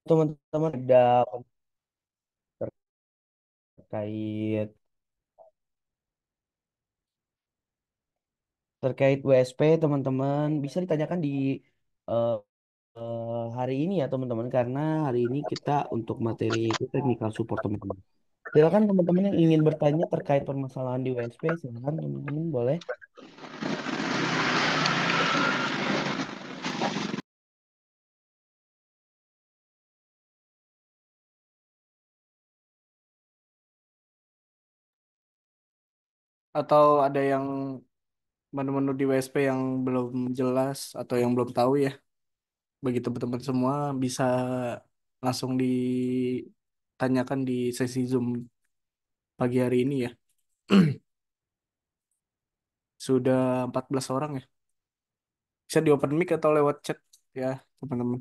teman-teman ada terkait terkait WSP teman-teman bisa ditanyakan di eh, hari ini ya teman-teman karena hari ini kita untuk materi itu technical support teman-teman. Silakan teman-teman yang ingin bertanya terkait permasalahan di WSP silakan teman-teman boleh. Atau ada yang menu-menu di WSP yang belum jelas atau yang belum tahu ya, bagi teman-teman semua bisa langsung ditanyakan di sesi Zoom pagi hari ini ya. Sudah 14 orang ya. Bisa di open mic atau lewat chat ya, teman-teman.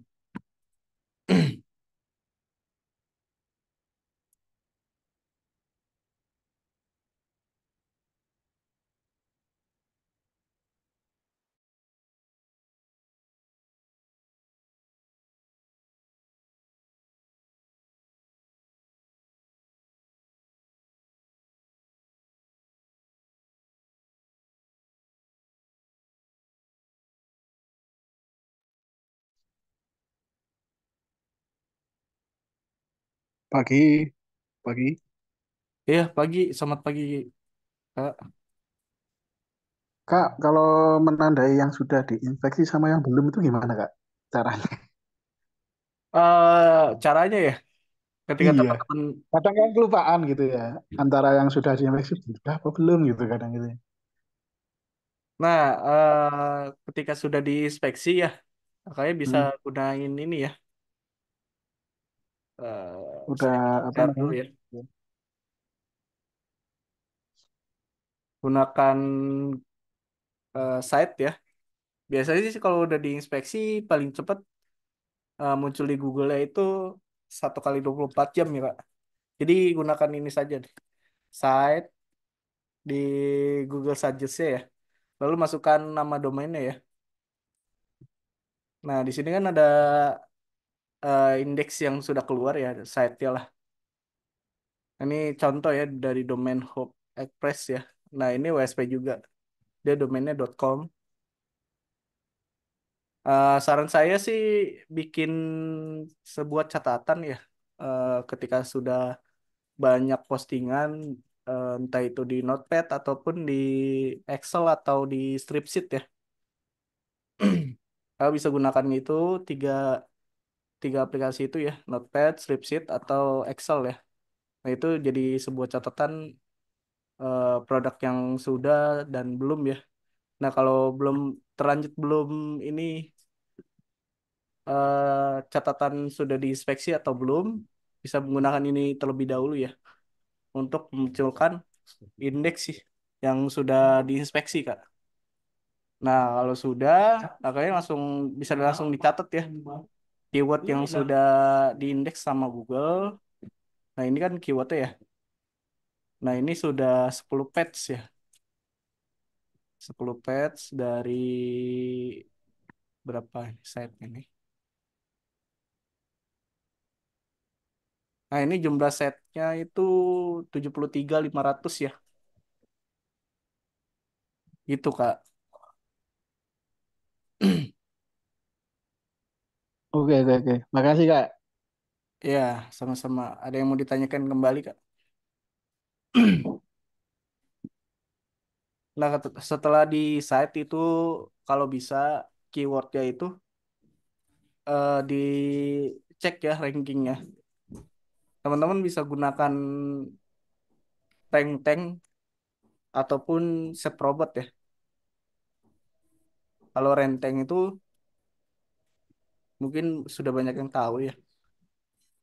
Pagi, pagi. Iya, pagi, selamat pagi, Kak. Kak, kalau menandai yang sudah diinfeksi sama yang belum itu gimana, Kak? Caranya? Caranya ya, ketika Iya. teman-teman, Kadang kan kelupaan gitu ya. Antara yang sudah diinfeksi sudah apa belum gitu kadang gitu. nah, ketika sudah diinspeksi ya, makanya bisa Hmm. gunain ini ya. Udah Saya apa share dulu namanya? ya. Gunakan site ya. Biasanya sih kalau udah diinspeksi paling cepat muncul di Google-nya itu 1 kali 24 jam ya Kak. Jadi gunakan ini saja deh. Site di Google Suggest ya. Lalu masukkan nama domainnya ya. Nah, di sini kan ada indeks yang sudah keluar ya, site-nya lah. Ini contoh ya dari domain Hope Express ya. Nah, ini WSP juga. Dia domainnya .com. Saran saya sih bikin sebuah catatan ya. Ketika sudah banyak postingan, entah itu di Notepad ataupun di Excel atau di Spreadsheet ya. Kalau bisa gunakan itu tiga tiga aplikasi itu ya, Notepad, Spreadsheet atau Excel ya. Nah itu jadi sebuah catatan produk yang sudah dan belum ya. Nah kalau belum terlanjut belum ini catatan sudah diinspeksi atau belum, bisa menggunakan ini terlebih dahulu ya untuk memunculkan indeks sih yang sudah diinspeksi Kak. Nah, kalau sudah, makanya langsung bisa langsung dicatat ya keyword yang sudah diindeks sama Google. Nah, ini kan keywordnya ya. Nah, ini sudah 10 page ya. 10 page dari berapa site ini? Nah, ini jumlah setnya itu 73.500 ya. Gitu, Kak. Oke, oke, oke. Makasih, Kak. Ya, sama-sama. Ada yang mau ditanyakan kembali, Kak? Nah, setelah di site itu, kalau bisa keywordnya itu dicek ya rankingnya. Teman-teman bisa gunakan tank-tank ataupun set robot ya. Kalau renteng itu mungkin sudah banyak yang tahu ya.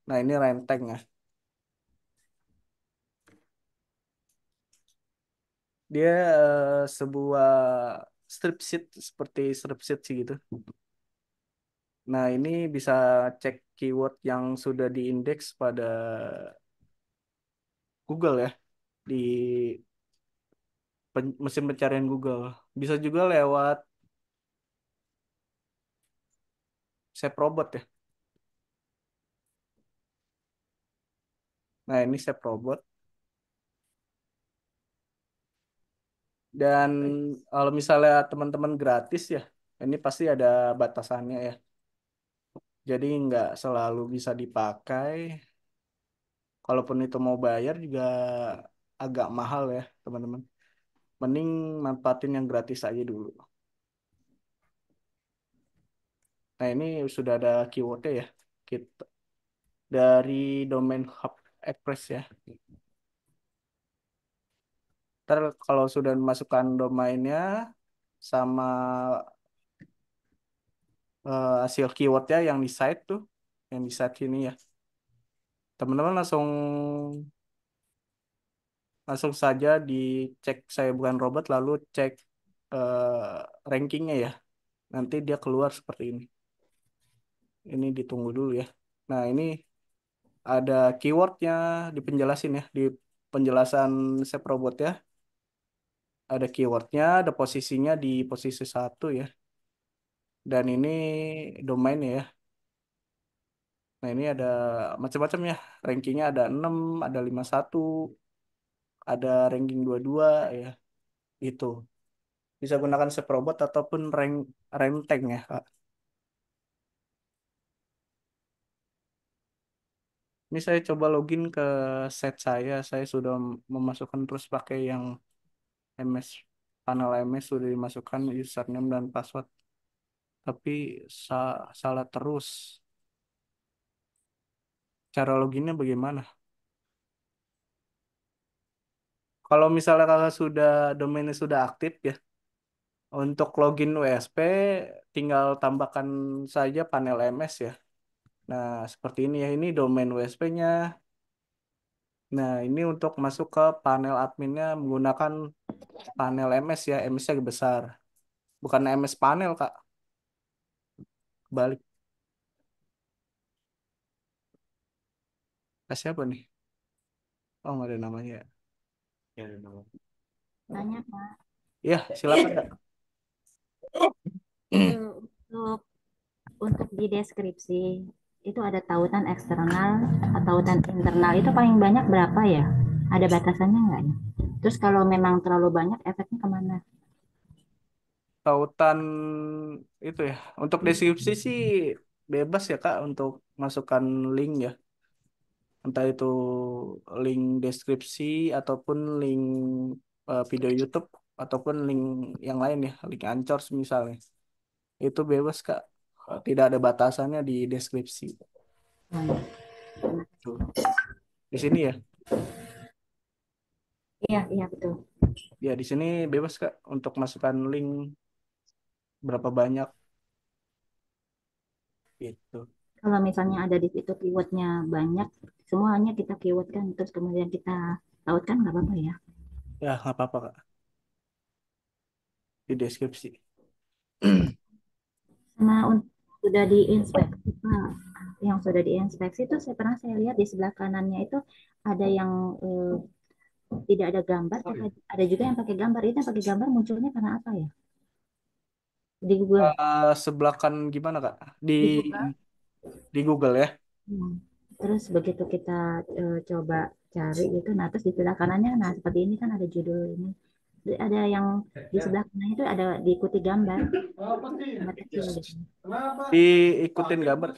Nah, ini renteng ya. Dia sebuah strip sheet seperti strip sheet sih gitu. Nah, ini bisa cek keyword yang sudah diindeks pada Google ya di mesin pencarian Google. Bisa juga lewat Shape Robot ya. Nah, ini Shape Robot. Dan kalau misalnya teman-teman gratis ya, ini pasti ada batasannya ya. Jadi nggak selalu bisa dipakai. Kalaupun itu mau bayar juga agak mahal ya, teman-teman. Mending manfaatin yang gratis aja dulu. Nah, ini sudah ada keywordnya ya. Kita dari domain Hub Express ya. Ntar kalau sudah masukkan domainnya sama hasil keywordnya yang di site tuh, yang di site ini ya, teman-teman langsung langsung saja dicek saya bukan robot lalu cek rankingnya ya. Nanti dia keluar seperti ini. Ini ditunggu dulu ya. Nah, ini ada keywordnya di penjelasin ya, di penjelasan Sep Robot ya. Ada keywordnya, ada posisinya di posisi satu ya. Dan ini domainnya ya. Nah, ini ada macam-macam ya. Rankingnya ada 6, ada 51, ada ranking 22 ya. Itu. Bisa gunakan Sep Robot ataupun rank tank ya, Kak. Ini saya coba login ke set saya. Saya sudah memasukkan terus pakai yang MS. Panel MS sudah dimasukkan username dan password. Tapi salah terus. Cara loginnya bagaimana? Kalau misalnya kakak sudah domainnya sudah aktif ya, untuk login WSP tinggal tambahkan saja panel MS ya. Nah, seperti ini ya. Ini domain WSP-nya. Nah, ini untuk masuk ke panel adminnya menggunakan panel MS ya. MS-nya besar. Bukan MS panel, Kak. Balik. Kasih apa nih? Oh, nggak ada namanya ya. Ya, ada namanya. Tanya Pak, Ya, silakan, Kak. untuk di deskripsi itu ada tautan eksternal, tautan internal itu paling banyak berapa ya? Ada batasannya nggak ya? Terus kalau memang terlalu banyak efeknya kemana? Tautan itu ya. Untuk deskripsi sih bebas ya, Kak, untuk masukkan link ya. Entah itu link deskripsi ataupun link video YouTube ataupun link yang lain ya, link Anchor misalnya. Itu bebas, Kak. Tidak ada batasannya di deskripsi. Oh, Tuh. Di sini ya. iya, iya betul. Ya, di sini bebas, Kak, untuk masukkan link berapa banyak gitu. Kalau misalnya ada di situ keywordnya banyak, semuanya kita keywordkan, terus kemudian kita tautkan nggak apa-apa ya? Ya, nggak apa-apa, Kak, di deskripsi. Sama sudah diinspeksi Pak. Yang sudah diinspeksi itu saya lihat di sebelah kanannya itu ada yang tidak ada gambar, tapi ada juga yang pakai gambar. Itu yang pakai gambar munculnya karena apa ya? Di Google. Sebelah kan gimana, Kak? Di Di Google. di Google ya. Hmm. Terus begitu kita coba cari gitu, nah terus di sebelah kanannya, nah seperti ini kan ada judul ini. Ada yang di sebelah kanan itu ada diikuti gambar, gambar kecil gitu. Diikutin gambar.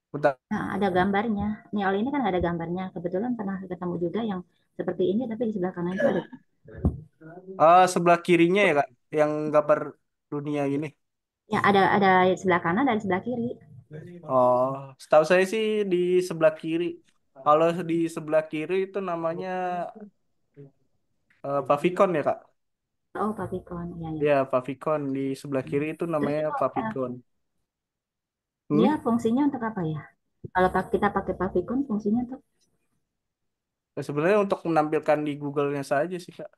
Bentar. Nah, ada gambarnya. Nih, kalau ini kan nggak ada gambarnya. Kebetulan pernah ketemu juga yang seperti ini, tapi di sebelah kanan itu ada. Sebelah kirinya ya, Kak, yang gambar dunia gini. Ya, ada di sebelah kanan, ada di sebelah kiri. Oh, setahu saya sih di sebelah kiri. Kalau di sebelah kiri itu namanya Favicon ya, Kak. Oh, Papikon. Ya, ya. Ya, Favicon di sebelah kiri itu Terus namanya itu, Favicon. dia Hmm? fungsinya untuk apa ya? Kalau kita pakai Papikon, fungsinya untuk Nah, sebenarnya untuk menampilkan di Google-nya saja sih, Kak.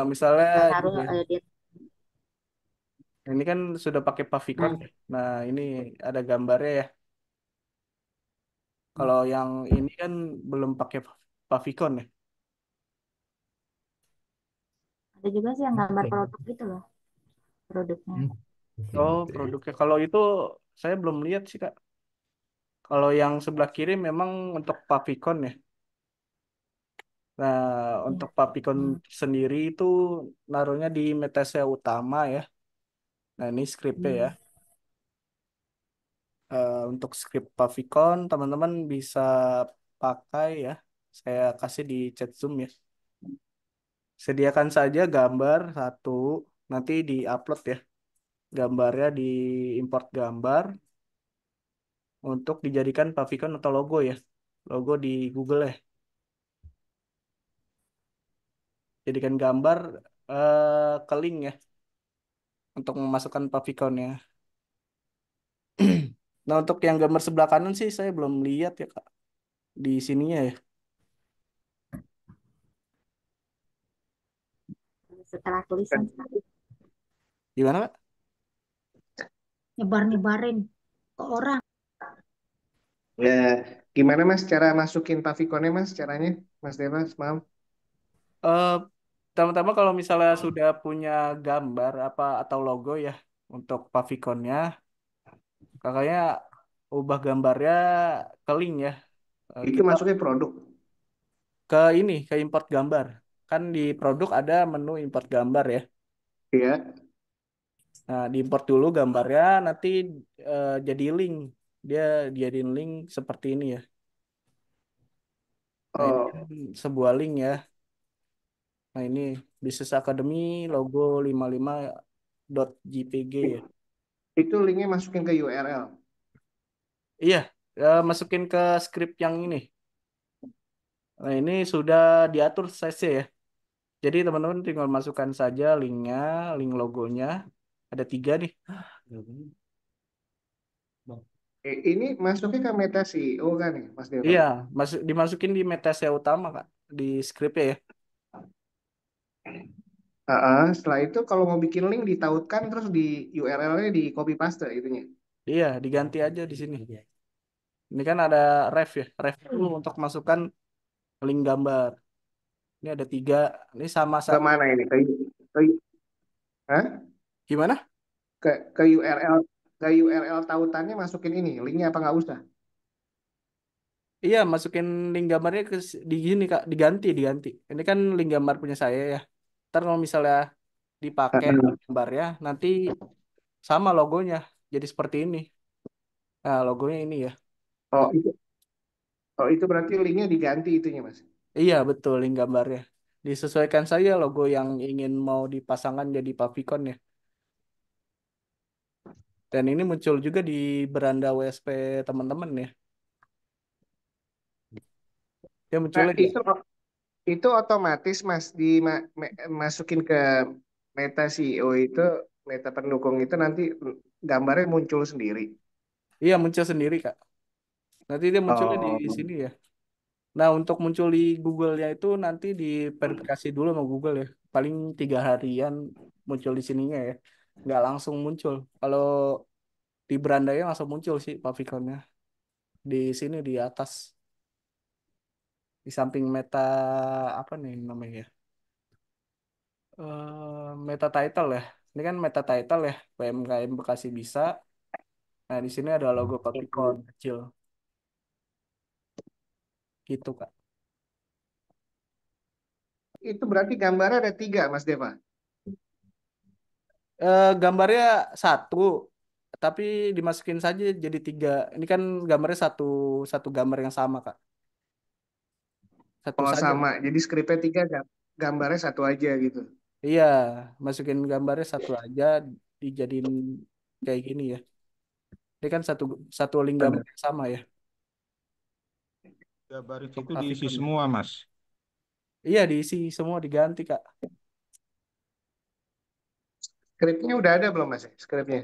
Misalnya kita taruh di. ini kan sudah pakai Favicon. Nah, Nah, ini ada gambarnya ya. Kalau yang ini kan belum pakai Favicon ya. ada juga sih yang gambar produk gitu loh, produknya. Oh, produknya. Kalau itu saya belum lihat sih, Kak. Kalau yang sebelah kiri memang untuk favicon ya. Nah, untuk favicon sendiri itu naruhnya di metase utama ya. Nah, ini scriptnya ya. Untuk script favicon teman-teman bisa pakai ya. Saya kasih di chat Zoom ya. Sediakan saja gambar satu, nanti di-upload ya. Gambarnya di import gambar untuk dijadikan favicon atau logo ya. Logo di Google ya. Jadikan gambar ke link ya untuk memasukkan paviconnya. Nah, untuk yang gambar sebelah kanan sih saya belum lihat ya Kak di sininya ya. Setelah tulisan Gimana Kak? nyebar-nyebarin ke orang. Ya, gimana Mas cara masukin paviconnya Mas caranya? Mas Devas, maaf. Eh, Pertama-tama kalau misalnya sudah punya gambar apa atau logo ya untuk paviconnya, kakaknya ubah gambarnya ke link ya. Itu Kita masuknya produk. ke import gambar. Kan di produk ada menu import gambar ya. Ya. Nah, diimport dulu gambarnya, nanti jadi link. Dia jadiin link seperti ini ya. Nah, ini kan Oh, sebuah link ya. Nah, ini Business Academy logo 55.jpg ya. itu linknya masukin ke URL. Iya, masukin ke script yang ini. Nah, ini sudah diatur size ya. Jadi teman-teman tinggal masukkan saja linknya, link logonya. Ada tiga nih. Ini masuknya ke Meta CEO kan ya, Mas Iya, Devas? dimasukin di metase utama Kak, di scriptnya ya. Setelah itu kalau mau bikin link ditautkan terus di URL-nya di copy paste itunya. Iya, diganti aja di sini. Ini kan ada ref ya, ref itu untuk masukkan link gambar. Ini ada tiga, ini sama Ke satu. mana ini? Ke, hah? Gimana? Ke URL tautannya masukin ini, linknya apa nggak usah? Iya, masukin link gambarnya di gini Kak, diganti. Ini kan link gambar punya saya ya. Ntar kalau misalnya dipakai Heeh. gambarnya, nanti sama logonya, jadi seperti ini. Nah, logonya ini ya. Oh itu, itu berarti linknya diganti itunya Mas. Iya, betul link gambarnya. Disesuaikan saja logo yang ingin mau dipasangkan jadi favicon ya. Dan ini muncul juga di beranda WSP teman-teman ya. Dia Nah munculnya di itu otomatis Mas masukin ke Meta CEO itu, Meta pendukung itu nanti gambarnya muncul sendiri. Iya, muncul sendiri, Kak. Nanti dia munculnya di Oh, sini ya. Nah, untuk muncul di Google-nya itu nanti diverifikasi dulu sama Google ya. Paling 3 harian muncul di sininya ya. Nggak langsung muncul. Kalau di berandanya langsung muncul sih paviconnya. Di sini di atas. Di samping meta, apa nih namanya ya? Meta title ya. Ini kan meta title ya. PMKM Bekasi Bisa. Nah, di sini ada logo Papicon kecil. Gitu, Kak. itu berarti gambarnya ada tiga Mas Deva. Gambarnya satu, tapi dimasukin saja jadi tiga. Ini kan gambarnya satu satu gambar yang sama, Kak. Satu Oh saja. sama, jadi skripnya tiga, gambarnya satu aja gitu. Iya, masukin gambarnya satu aja, dijadiin kayak gini ya. Ini kan satu satu link gambar Benar. yang sama ya, Ya, baris untuk itu diisi Aficon ya. semua, Mas. Iya, diisi semua diganti, Kak. Skripnya udah ada belum Mas? Skripnya?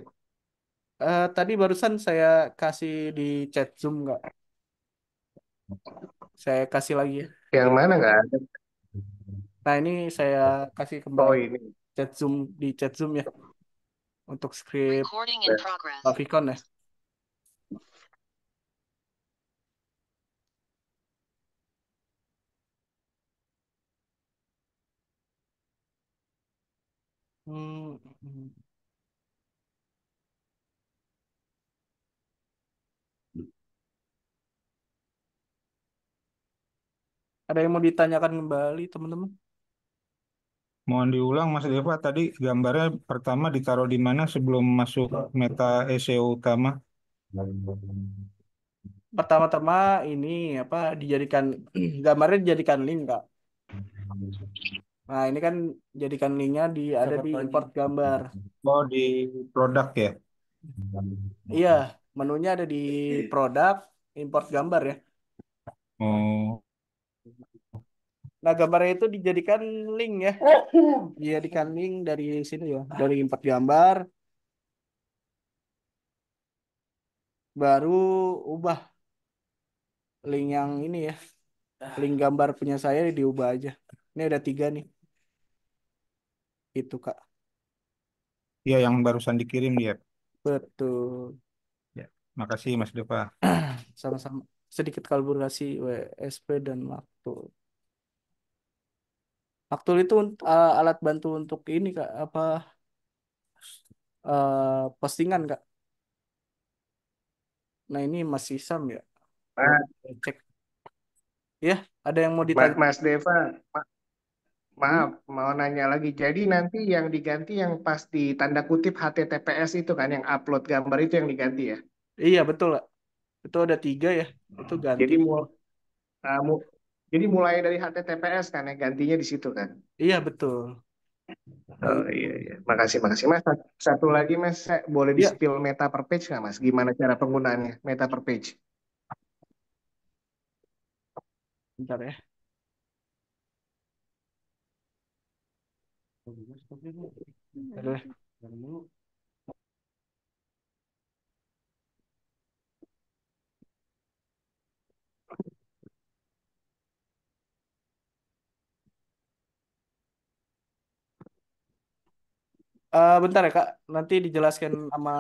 Tadi barusan saya kasih di chat Zoom, Kak. Saya kasih lagi ya. Yang mana nggak ada? Nah, ini saya kasih Oh kembali ini. chat Zoom di chat Zoom ya untuk skrip Aficon ya. Hmm. Ada yang mau ditanyakan kembali, teman-teman? Mohon diulang Mas Deva, tadi gambarnya pertama ditaruh di mana sebelum masuk meta SEO utama? Pertama-tama ini apa dijadikan gambarnya dijadikan link, Kak. Nah, ini kan jadikan linknya ada di import gambar. Oh, di produk ya? Iya, menunya ada di produk, import gambar ya. Oh, Nah, gambarnya itu dijadikan link ya. Dijadikan link dari sini ya, dari import gambar, baru ubah link yang ini ya. Link gambar punya saya diubah aja. Ini ada 3 nih, itu Kak. iya yang barusan dikirim dia. Betul. Ya, makasih Mas Deva. Sama-sama. Sedikit kolaborasi WSP dan Maktul. Maktul itu alat bantu untuk ini Kak, apa postingan Kak. Nah, ini masih Sam ya. Boleh Ma- cek. Ya, ada yang mau ditanya? Mas Deva, Hmm? maaf, mau nanya lagi. Jadi nanti yang diganti yang pas di tanda kutip HTTPS itu kan, yang upload gambar itu yang diganti ya. Iya, betul Kak. Itu ada 3 ya. Itu ganti. Jadi uh, mu- jadi mulai dari HTTPS kan, yang gantinya di situ kan. Iya, betul. Oh iya, iya. Makasih, makasih. Mas, satu lagi Mas, boleh Iya, di-spill meta per page nggak Mas? Gimana cara penggunaannya, meta per page? bentar ya. Aduh. Bentar ya Kak. Nanti dijelaskan sama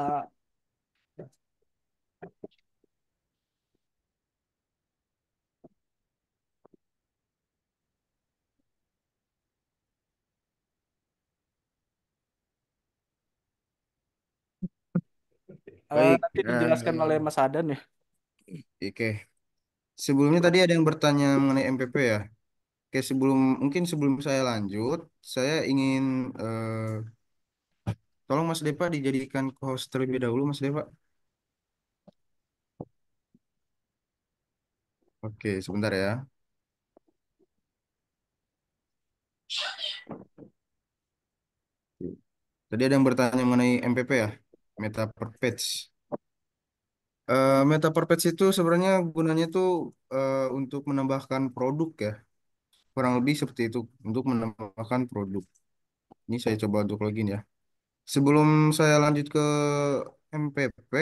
Baik, nanti dijelaskan oleh Mas Adan ya. oke. Sebelumnya tadi ada yang bertanya mengenai MPP ya. Oke, sebelum saya lanjut, saya ingin tolong Mas Deva dijadikan host terlebih dahulu, Mas Deva. Oke, sebentar ya. Tadi ada yang bertanya mengenai MPP ya, Meta per Page. Meta per Page itu sebenarnya gunanya tuh untuk menambahkan produk ya, kurang lebih seperti itu, untuk menambahkan produk. Ini saya coba untuk login ya. Sebelum saya lanjut ke MPP,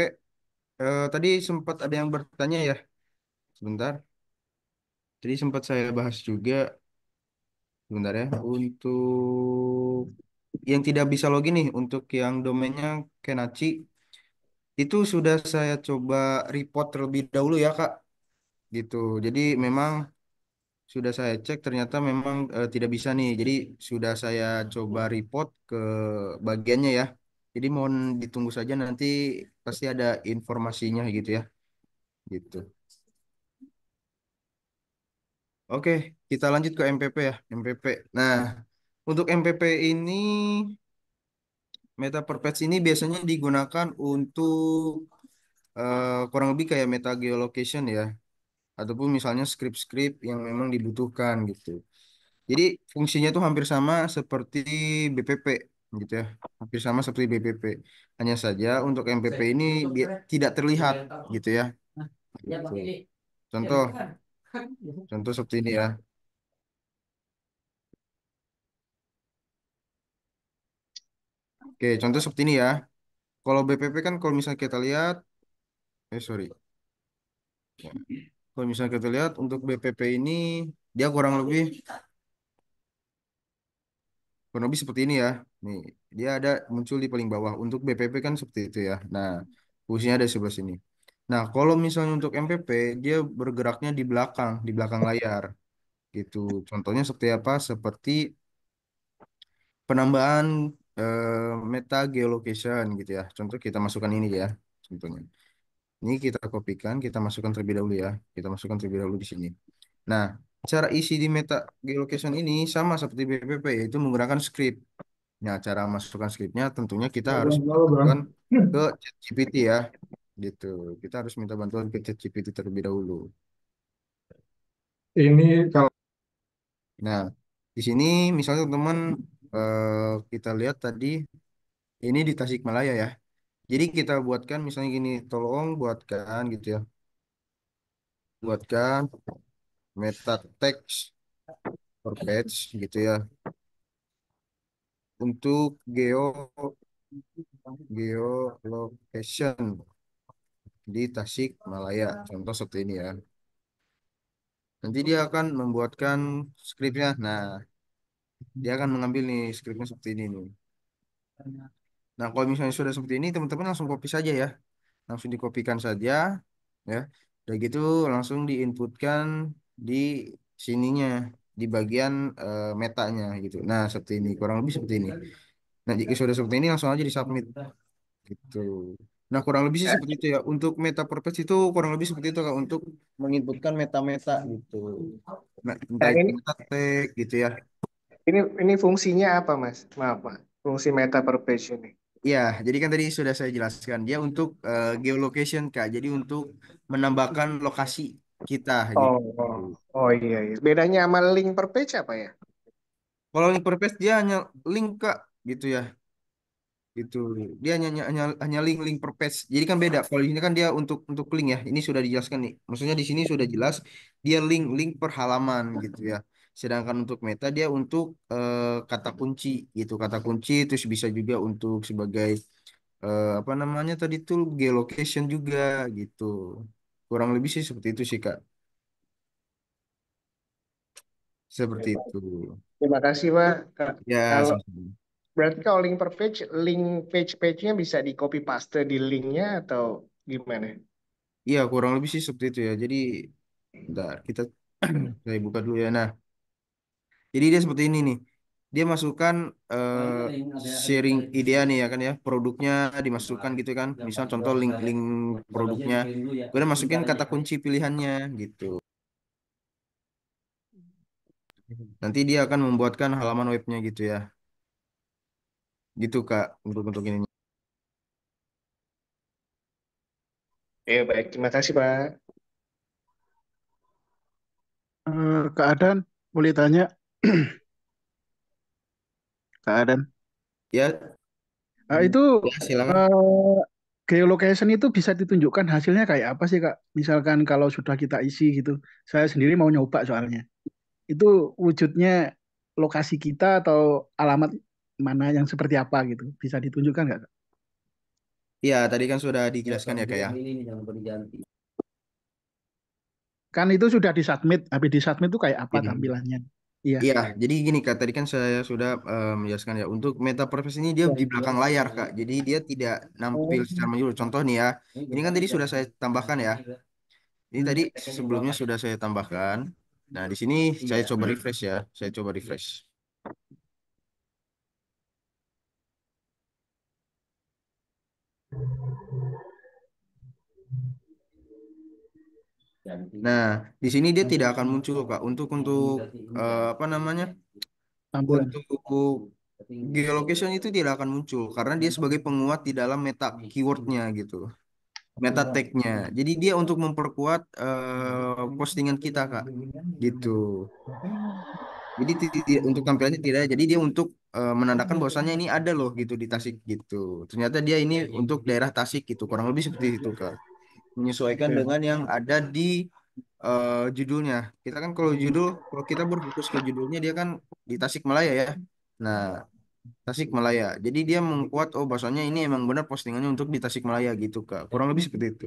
tadi sempat ada yang bertanya ya, sebentar. Tadi sempat saya bahas juga, sebentar ya, untuk yang tidak bisa login nih, untuk yang domainnya Kenachi, itu sudah saya coba report terlebih dahulu ya, Kak. Gitu. Jadi memang sudah saya cek, ternyata memang tidak bisa nih. Jadi sudah saya coba report ke bagiannya ya. Jadi mohon ditunggu saja nanti pasti ada informasinya gitu ya. Gitu. Oke, kita lanjut ke MPP ya, MPP. Nah, untuk MPP ini, meta per page ini biasanya digunakan untuk kurang lebih kayak meta geolocation ya, ataupun misalnya script-script yang memang dibutuhkan gitu. Jadi fungsinya tuh hampir sama seperti BPP gitu ya, hampir sama seperti BPP. Hanya saja untuk MPP ini tidak terlihat gitu ya. Gitu. Contoh, contoh seperti ini ya. Oke, contoh seperti ini ya. Kalau BPP kan kalau misalnya kita lihat, sorry. Ya. Kalau misalnya kita lihat untuk BPP ini dia kurang lebih seperti ini ya. Nih, dia ada muncul di paling bawah. Untuk BPP kan seperti itu ya. Nah, fungsinya ada di sebelah sini. Nah, kalau misalnya untuk MPP dia bergeraknya di belakang layar gitu. Contohnya seperti apa? Seperti penambahan meta geolocation gitu ya. Contoh kita masukkan ini ya. Contohnya. Ini kita kopikan, kita masukkan terlebih dahulu ya. Kita masukkan terlebih dahulu di sini. Nah, cara isi di meta geolocation ini sama seperti BPP, yaitu menggunakan script. Nah, cara masukkan scriptnya tentunya kita harus minta Halo, Bang. bantuan ke ChatGPT ya. Gitu. Kita harus minta bantuan ke ChatGPT terlebih dahulu. Ini kalau Nah, di sini misalnya teman-teman kita lihat tadi ini di Tasikmalaya ya. Jadi kita buatkan misalnya gini, tolong buatkan gitu ya. Buatkan meta text per page gitu ya. Untuk geolocation di Tasikmalaya. Contoh seperti ini ya. Nanti dia akan membuatkan skripnya. Nah, dia akan mengambil nih skripnya seperti ini nih. Nah, kalau misalnya sudah seperti ini, teman-teman langsung copy saja ya. Langsung dikopikan saja ya. Udah gitu langsung diinputkan di sininya di bagian metanya gitu. Nah, seperti ini, kurang lebih seperti ini. Nah, jika sudah seperti ini langsung aja disubmit gitu. Nah, kurang lebih sih seperti itu ya. Untuk meta purpose itu kurang lebih seperti itu Kak, untuk menginputkan meta-meta gitu. Nah, entah Nah, itu ini meta tag gitu ya. ini fungsinya apa, Mas? Maaf, Pak. Fungsi meta per page ini. Ya, jadi kan tadi sudah saya jelaskan dia untuk geolocation Kak. Jadi untuk menambahkan lokasi kita gitu. Oh, oh, oh iya, iya. Bedanya sama link per page apa ya? Kalau link purpose dia hanya link Kak gitu ya. Gitu. Dia hanya link per page. Jadi kan beda. Kalau ini kan dia untuk link ya. Ini sudah dijelaskan nih. Maksudnya di sini sudah jelas dia link per halaman gitu ya. Sedangkan untuk meta dia untuk kata kunci gitu. Kata kunci terus bisa juga untuk sebagai apa namanya tadi tuh geolocation juga gitu. Kurang lebih sih seperti itu sih Kak. Ya, Seperti Pak. itu. Terima kasih, Pak. Ya, Kalau sama-sama. berarti kalau link per page, link page-nya bisa di copy paste di linknya atau gimana? Iya, kurang lebih sih seperti itu ya. Jadi, bentar, kita saya buka dulu ya. Nah, jadi dia seperti ini nih. Dia masukkan sharing idea nih ya kan ya. Produknya dimasukkan gitu kan. Misal contoh link-link produknya. Kemudian masukin kata kunci pilihannya gitu. Nanti dia akan membuatkan halaman webnya gitu ya. Gitu Kak untuk ini. Baik. Terima kasih, Pak. keadaan boleh tanya keadaan. Ya, Itu ya silakan. eh, geolocation itu bisa ditunjukkan hasilnya kayak apa sih Kak? Misalkan kalau sudah kita isi gitu, saya sendiri mau nyoba soalnya. Itu wujudnya lokasi kita atau alamat mana yang seperti apa gitu, bisa ditunjukkan nggak Kak? Ya, tadi kan sudah dijelaskan ya Kak ya. Kan itu sudah disubmit, habis disubmit itu kayak apa Jadi, tampilannya? Iya. iya, jadi gini Kak, tadi kan saya sudah menjelaskan ya, untuk meta profesi ini dia di belakang layar Kak, jadi dia tidak nampil Oh, secara menyeluruh. Contoh nih ya, ini kan tadi sudah saya tambahkan ya, ini hmm. tadi sebelumnya sudah saya tambahkan. Nah, di sini saya coba refresh ya, saya coba refresh. Nah, di sini dia tidak akan muncul Kak, untuk apa namanya, Tampilan. untuk geolocation itu tidak akan muncul karena dia sebagai penguat di dalam meta keywordnya gitu. Meta tag-nya. Jadi dia untuk memperkuat postingan kita, Kak. Gitu. Jadi untuk tampilannya tidak, jadi dia untuk menandakan bahwasannya ini ada loh gitu di Tasik gitu. Ternyata dia ini untuk daerah Tasik gitu. Kurang lebih seperti itu, Kak. Menyesuaikan Oke. dengan yang ada di judulnya. Kita kan kalau judul, kalau kita berfokus ke judulnya dia kan di Tasikmalaya ya. Nah, Tasikmalaya. Jadi dia mengkuat oh bahwasanya ini emang benar postingannya untuk di Tasikmalaya gitu, Kak. Kurang lebih seperti itu.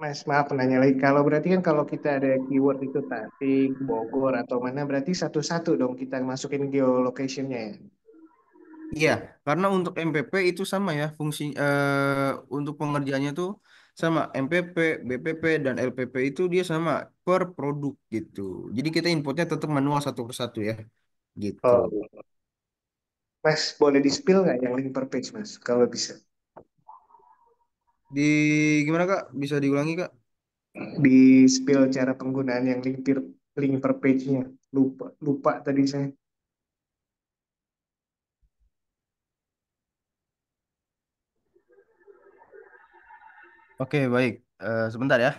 Mas, maaf nanya lagi. Kalau berarti kan kalau kita ada keyword itu Tasik, Bogor, atau mana, berarti satu-satu dong kita masukin geolocation-nya ya? Iya, karena untuk MPP itu sama ya fungsi untuk pengerjaannya tuh sama MPP, BPP dan LPP itu dia sama per produk gitu. Jadi kita inputnya tetap manual satu persatu ya, gitu. Oh, Mas, boleh di-spill nggak yang link per page, Mas? Kalau bisa. Di gimana Kak? Bisa diulangi Kak? di spill cara penggunaan yang link per page-nya. Lupa lupa tadi saya. Oke, baik. Sebentar ya.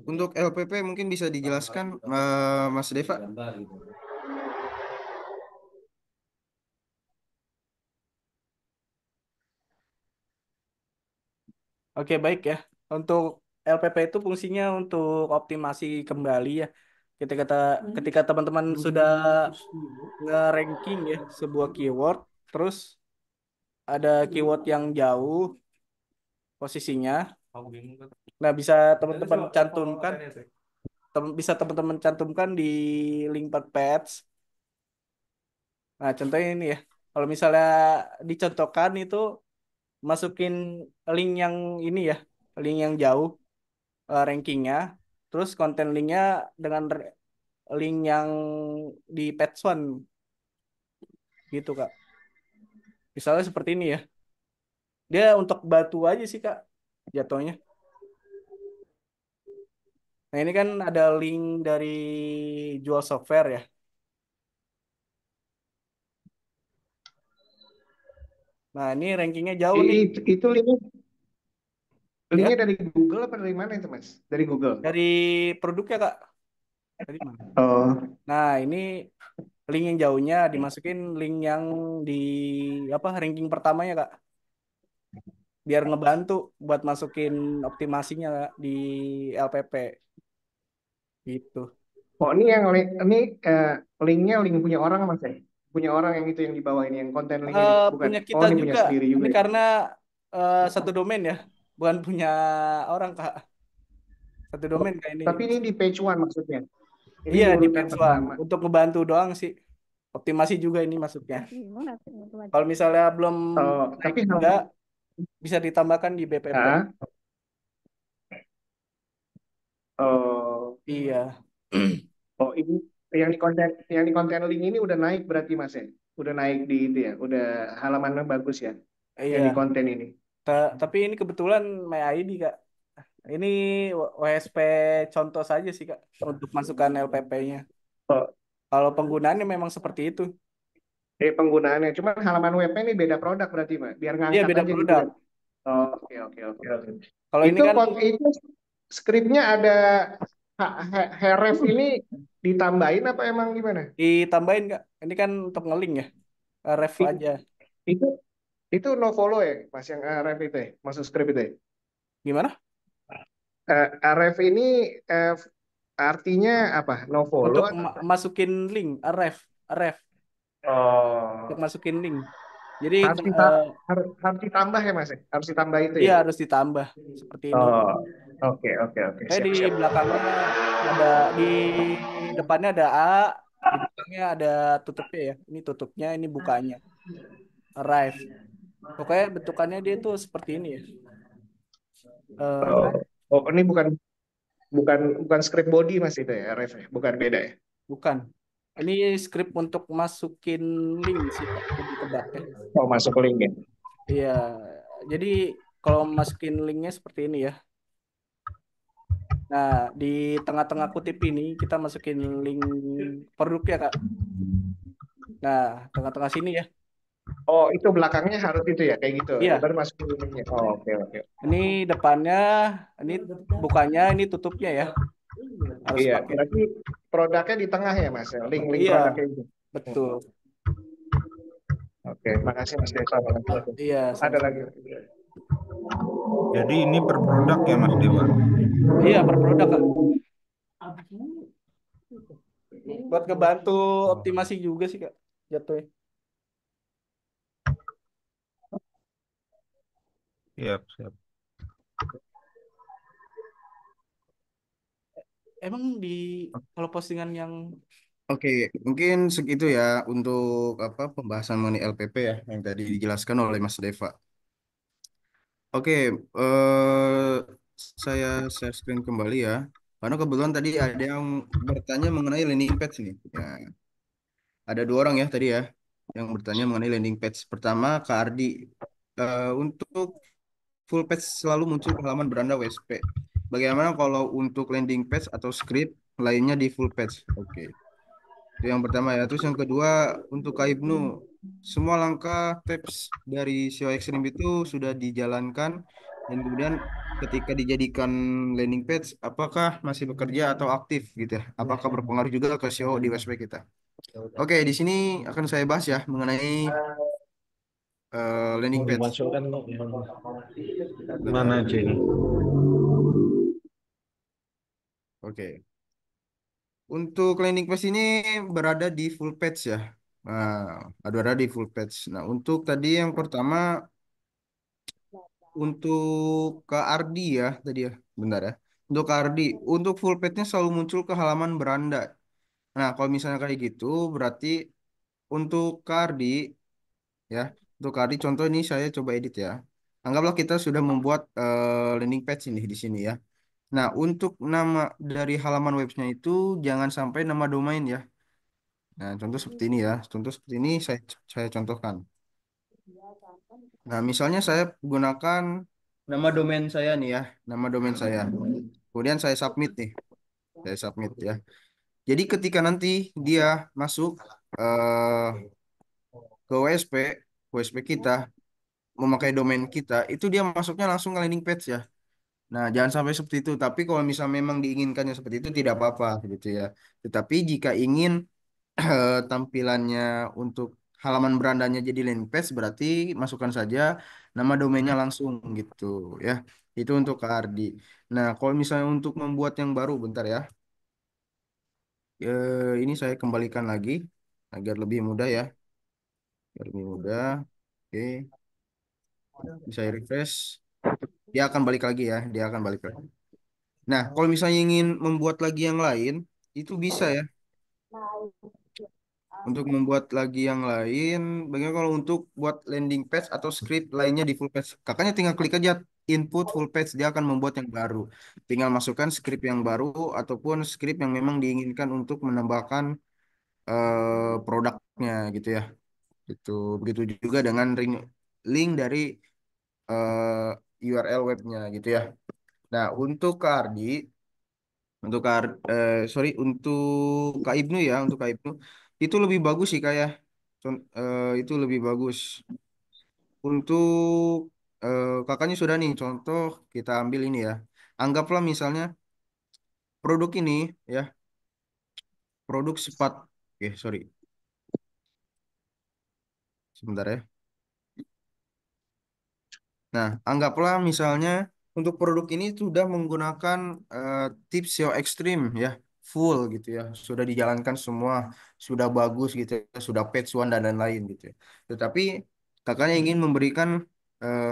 Untuk LPP mungkin bisa dijelaskan, Mas Deva. Oke, baik ya. Untuk LPP itu fungsinya untuk optimasi kembali ya. Ketika teman-teman sudah nge-ranking ya sebuah keyword, terus ada keyword yang jauh posisinya. Nah, bisa teman-teman cantumkan di link per page. Nah, contohnya ini ya. Kalau misalnya dicontohkan itu masukin link yang ini ya, link yang jauh rankingnya, terus konten linknya dengan link yang di page one gitu Kak. Misalnya seperti ini ya. Dia untuk batu aja sih Kak jatuhnya. Nah ini kan ada link dari jual software ya. Nah ini rankingnya jauh nih Itu linknya ya. dari Google apa dari mana itu Mas? Dari Google. Dari produknya Kak. Tadi mana? Oh, Nah ini link yang jauhnya dimasukin link yang di apa ranking pertamanya Kak. Biar ngebantu buat masukin optimasinya Kak, di LPP gitu. oh ini linknya link punya orang Mas ya? Punya orang yang itu yang di bawah ini yang konten link ini bukan? Punya Oh kita ini punya juga. sendiri juga Ini ya? karena satu domain ya, bukan punya orang Kak. Satu Oh, domain kayak ini. tapi ini di page one maksudnya. Ini Iya di di urutan page one pertama. untuk ngebantu doang sih. Optimasi juga ini masuknya. Kalau misalnya belum Oh, naik tapi juga bisa ditambahkan di BPP. ah, oh, Iya. oh ini yang di konten link ini udah naik berarti Mas ya? Udah naik di itu ya, udah halamannya bagus ya, yang di Iya. konten ini. Tapi ini kebetulan My ID Kak. Ini WSP contoh saja sih Kak untuk masukkan LPP-nya. Oh, Kalau penggunaannya memang seperti itu. penggunaannya, cuman halaman webnya ini beda produk berarti Mas, biar Iya ngangkat beda aja gitu produk. kan? Oh, oke oke oke oke. Kalau ini kan Itu skripnya ada href ini ditambahin apa emang gimana? ditambahin Kak. Ini kan untuk ngelink ya. Ref I- aja. Itu itu no follow ya, Mas yang href itu ya, masuk skrip itu ya? Gimana? Ref ini eh, artinya apa? No follow Untuk atau apa? masukin link, ref untuk Oh, masukin link. Jadi harus harus ditambah ya Mas ya? Harus ditambah itu iya ya? harus ditambah seperti ini. Oh, oke oke oke, Kayak siap di siap. belakangnya ada di depannya ada A, di belakangnya ada tutupnya ya. Ini tutupnya, ini bukanya. Arrive. Pokoknya bentukannya dia tuh seperti ini ya. Oh, Kan? oh ini bukan bukan bukan script body Mas itu ya, ref ya? Bukan beda ya? Bukan. Ini script untuk masukin link sih Kak, lebih tepatnya. Oh, masuk link ya. Iya, jadi kalau masukin linknya seperti ini ya. Nah, di tengah-tengah kutip ini kita masukin link produknya, Kak. Nah, tengah-tengah sini ya. Oh, itu belakangnya harus itu ya, kayak gitu. Ya, Iya, baru masuk linknya. Oh, oke oke. ini depannya, ini bukanya, ini tutupnya ya. Harus Iya, pakai. berarti produknya di tengah ya Mas, ya? Link-link Iya, produknya itu. betul. Oke, makasih Mas Desa. Makasih. Iya, Ada lagi. sama-sama. Jadi ini per produk ya Mas Dewa. Iya, per produk, Kak. Buat ngebantu optimasi juga sih, Kak. Jatuhnya. Siap, siap. Emang di kalau postingan yang Oke, mungkin segitu ya untuk apa pembahasan mengenai LPP ya yang tadi dijelaskan oleh Mas Deva. Oke, saya share screen kembali ya. Karena kebetulan tadi ada yang bertanya mengenai landing page nih. Ya, ada dua orang ya tadi ya yang bertanya mengenai landing page. Pertama, Kak Ardi. Untuk full page selalu muncul ke halaman beranda WSP. Bagaimana kalau untuk landing page atau script lainnya di full page? Oke. Itu yang pertama ya. Terus yang kedua, untuk Kak Ibnu, semua langkah tips dari SEO Extreme itu sudah dijalankan dan kemudian ketika dijadikan landing page, apakah masih bekerja atau aktif gitu ya? Apakah berpengaruh juga ke SEO di website kita? Oke, di sini akan saya bahas ya mengenai landing Mau page. dimasukkan yang Bentar. mana aja ini? Oke. Untuk landing page ini berada di full page ya. Nah, berada di full page. Nah, untuk tadi yang pertama untuk ke Ardi ya tadi ya, bentar ya. Untuk ke Ardi, untuk full page-nya selalu muncul ke halaman beranda. Nah, kalau misalnya kayak gitu, berarti untuk ke Ardi ya, untuk ke Ardi contoh ini saya coba edit ya. Anggaplah kita sudah membuat landing page ini di sini ya. Nah, untuk nama dari halaman webnya itu jangan sampai nama domain ya. Nah, contoh seperti ini ya. Contoh seperti ini saya contohkan. Nah, misalnya saya gunakan nama domain saya nih ya, nama domain saya. Kemudian saya submit nih, saya submit ya. Jadi ketika nanti dia masuk eh, ke WSP kita, memakai domain kita, itu dia masuknya langsung ke landing page ya. Nah, jangan sampai seperti itu. Tapi kalau misalnya memang diinginkannya seperti itu tidak apa-apa gitu ya. Tetapi jika ingin tampilannya untuk halaman berandanya jadi landing page berarti masukkan saja nama domainnya langsung gitu ya. Itu untuk Kak Ardi. Nah, kalau misalnya untuk membuat yang baru bentar ya. Ini saya kembalikan lagi agar lebih mudah ya. Agar lebih mudah. Oke, bisa refresh. Dia akan balik lagi ya. Dia akan balik lagi. Nah, kalau misalnya ingin membuat lagi yang lain, itu bisa ya. Untuk membuat lagi yang lain, bagaimana kalau untuk buat landing page atau script lainnya di full page? Kakaknya tinggal klik aja input full page, dia akan membuat yang baru. Tinggal masukkan script yang baru ataupun script yang memang diinginkan untuk menambahkan produknya gitu ya. Itu begitu juga dengan link dari URL webnya gitu ya. Nah, untuk Kardi, untuk sorry, untuk Kak Ibnu ya, untuk Kak Ibnu itu lebih bagus sih kayak itu lebih bagus. Untuk kakaknya sudah nih, contoh kita ambil ini ya. Anggaplah misalnya produk ini ya, produk Oke, sorry, sebentar ya. Nah, anggaplah misalnya untuk produk ini sudah menggunakan eh, tips SEO ekstrim ya, full gitu ya, sudah dijalankan semua, sudah bagus gitu ya, sudah page one dan lain-lain gitu ya. Tetapi kakaknya ingin memberikan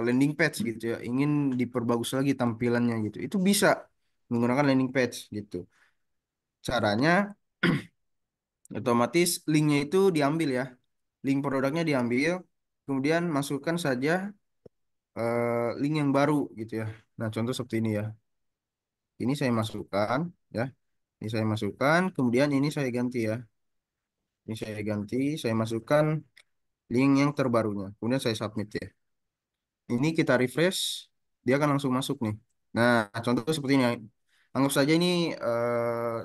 landing page gitu ya, ingin diperbagus lagi tampilannya gitu. Itu bisa menggunakan landing page gitu. Caranya otomatis linknya itu diambil ya, link produknya diambil, kemudian masukkan saja link yang baru gitu ya. Nah, contoh seperti ini ya. Ini saya masukkan ya. Ini saya masukkan, kemudian ini saya ganti ya. Ini saya ganti, saya masukkan link yang terbarunya. Kemudian saya submit ya. Ini kita refresh, dia akan langsung masuk nih. Nah, contoh seperti ini. Anggap saja ini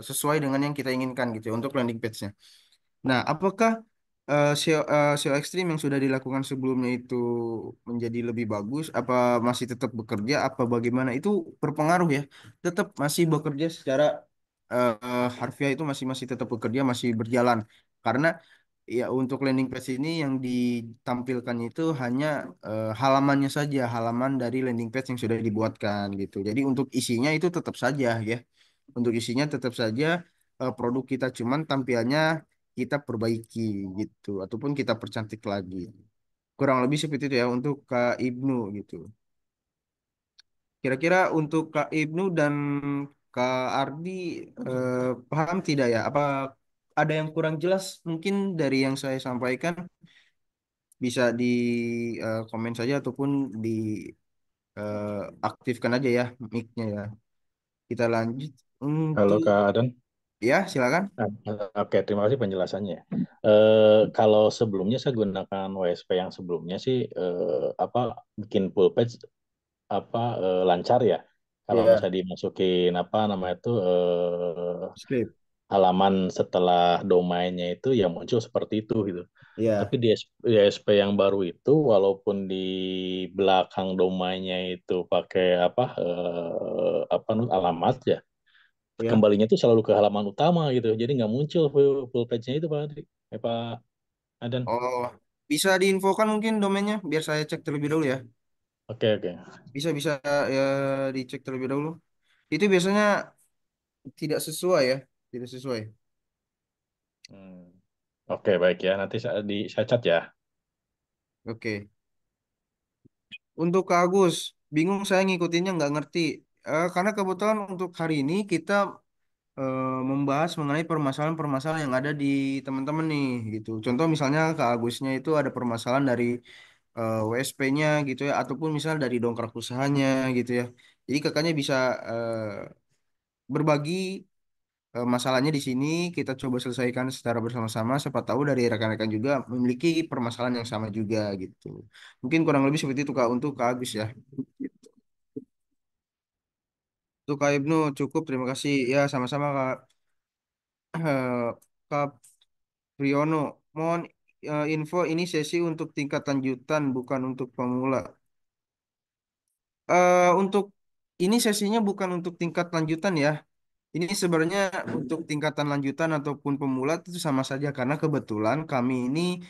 sesuai dengan yang kita inginkan gitu ya, untuk landing page-nya. Nah, apakah SEO ekstrim yang sudah dilakukan sebelumnya itu menjadi lebih bagus? Apa masih tetap bekerja? Apa bagaimana? Itu berpengaruh ya. Tetap masih bekerja secara harfiah itu masih masih tetap bekerja, masih berjalan. Karena ya untuk landing page ini yang ditampilkan itu hanya halamannya saja, halaman dari landing page yang sudah dibuatkan gitu. Jadi untuk isinya itu tetap saja ya. Untuk isinya tetap saja produk kita, cuman tampilannya kita perbaiki gitu ataupun kita percantik lagi. Kurang lebih seperti itu ya untuk Kak Ibnu gitu. Kira-kira untuk Kak Ibnu dan Kak Ardi paham tidak ya? Apa ada yang kurang jelas mungkin dari yang saya sampaikan, bisa di komen saja ataupun di aktifkan aja ya mic-nya ya. Kita lanjut Halo untuk Kak Adan. ya silakan. Oke, terima kasih penjelasannya. Kalau sebelumnya saya gunakan WSP yang sebelumnya sih apa bikin full page lancar ya. Kalau Ya, misalnya dimasukin apa namanya itu script. halaman setelah domainnya itu ya muncul seperti itu gitu. Tapi Ya. di ASP yang baru itu walaupun di belakang domainnya itu pakai alamat ya, Ya. kembalinya itu selalu ke halaman utama gitu. Jadi nggak muncul full page-nya itu Pak Adri. Pak Adan. Oh, bisa diinfokan mungkin domainnya biar saya cek terlebih dahulu ya. Oke, oke. Bisa bisa ya dicek terlebih dahulu. Itu biasanya tidak sesuai ya, tidak sesuai. Hmm. Oke, baik ya. Nanti saya cat ya. Oke. Untuk Kak Agus, bingung saya ngikutinnya nggak ngerti. Karena kebetulan untuk hari ini kita membahas mengenai permasalahan-permasalahan yang ada di teman-teman nih gitu. Contoh misalnya Kak Agusnya itu ada permasalahan dari WSP-nya gitu ya, ataupun misal dari dongkrak usahanya gitu ya. Jadi kakaknya bisa berbagi masalahnya di sini, kita coba selesaikan secara bersama-sama. Siapa tahu dari rekan-rekan juga memiliki permasalahan yang sama juga gitu. Mungkin kurang lebih seperti itu Kak untuk Kak Agus ya. Untuk Kak Ibnu cukup, terima kasih. Ya sama-sama Kak. Kak Priyono, mohon info ini sesi untuk tingkat lanjutan bukan untuk pemula. Untuk ini sesinya bukan untuk tingkat lanjutan ya. Ini sebenarnya untuk tingkatan lanjutan ataupun pemula itu sama saja karena kebetulan kami ini